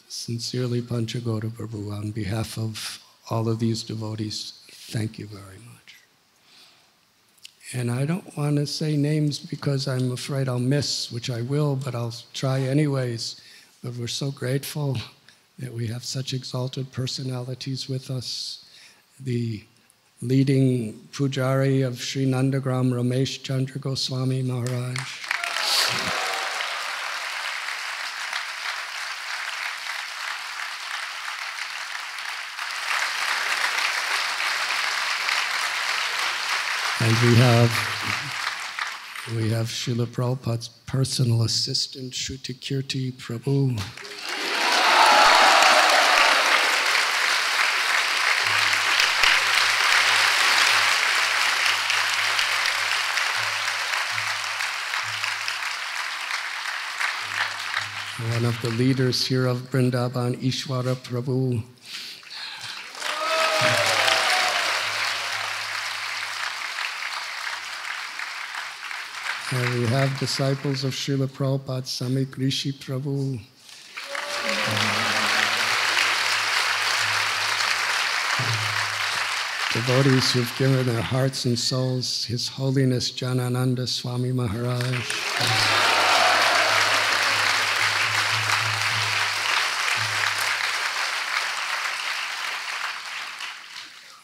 Sincerely, Panchagoda Prabhu, on behalf of all of these devotees, thank you very much. And I don't want to say names because I'm afraid I'll miss, which I will, but I'll try anyways. But we're so grateful that we have such exalted personalities with us. The leading pujari of Sri Nandagram, Ramesh Chandra Goswami Maharaj. And we have Srila Prabhupada's personal assistant, Shruti Kirti Prabhu. One of the leaders here of Vrindavan, Ishwara Prabhu. And we have disciples of Srila Prabhupada, Samik Rishi Prabhu. Devotees who've given their hearts and souls, His Holiness Janananda Swami Maharaj.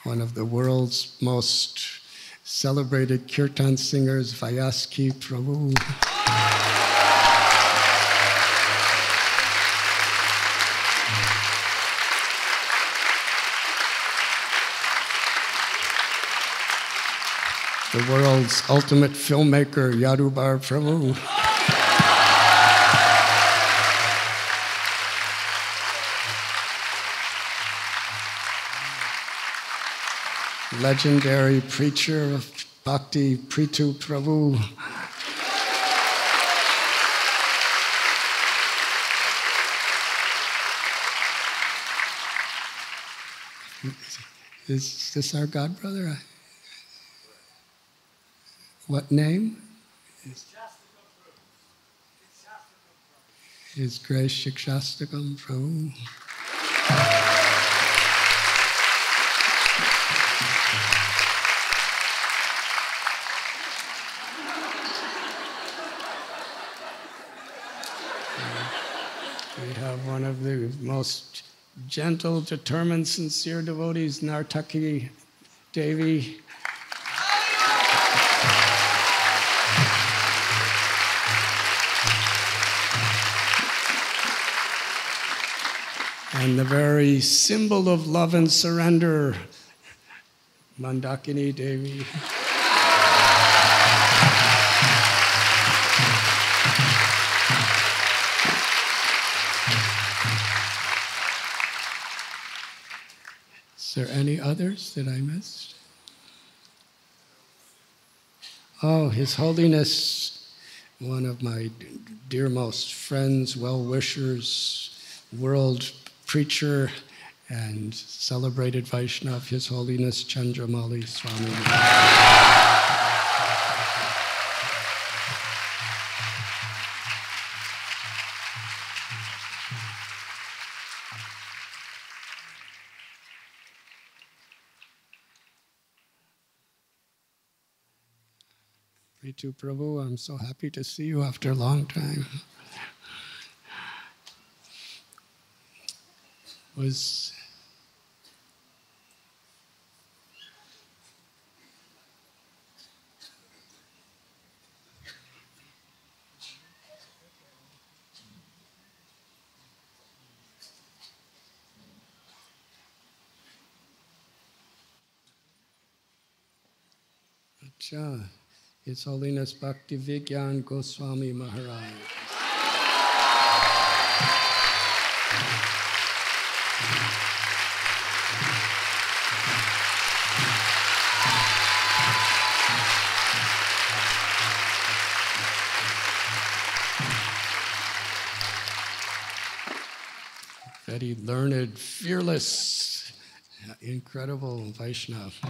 One of the world's most celebrated kirtan singers, Vayaski Prabhu. The world's ultimate filmmaker, Yadubar Prabhu. Legendary preacher of Bhakti, Pritu Prabhu. Is this our god brother? What name? His Grace Shikshastakam Prabhu. We have one of the most gentle, determined, sincere devotees, Nartaki Devi. And the very symbol of love and surrender, Mandakini Devi. Is there any others that I missed? Oh, His Holiness, one of my dearmost friends, well-wishers, world preacher, and celebrated Vaishnava, His Holiness Chandramali Swami. Me too, Prabhu. I'm so happy to see you after a long time. Was Acha, His Holiness Bhakti Vigyan Goswami Maharaj. Very learned, fearless, incredible Vaishnava.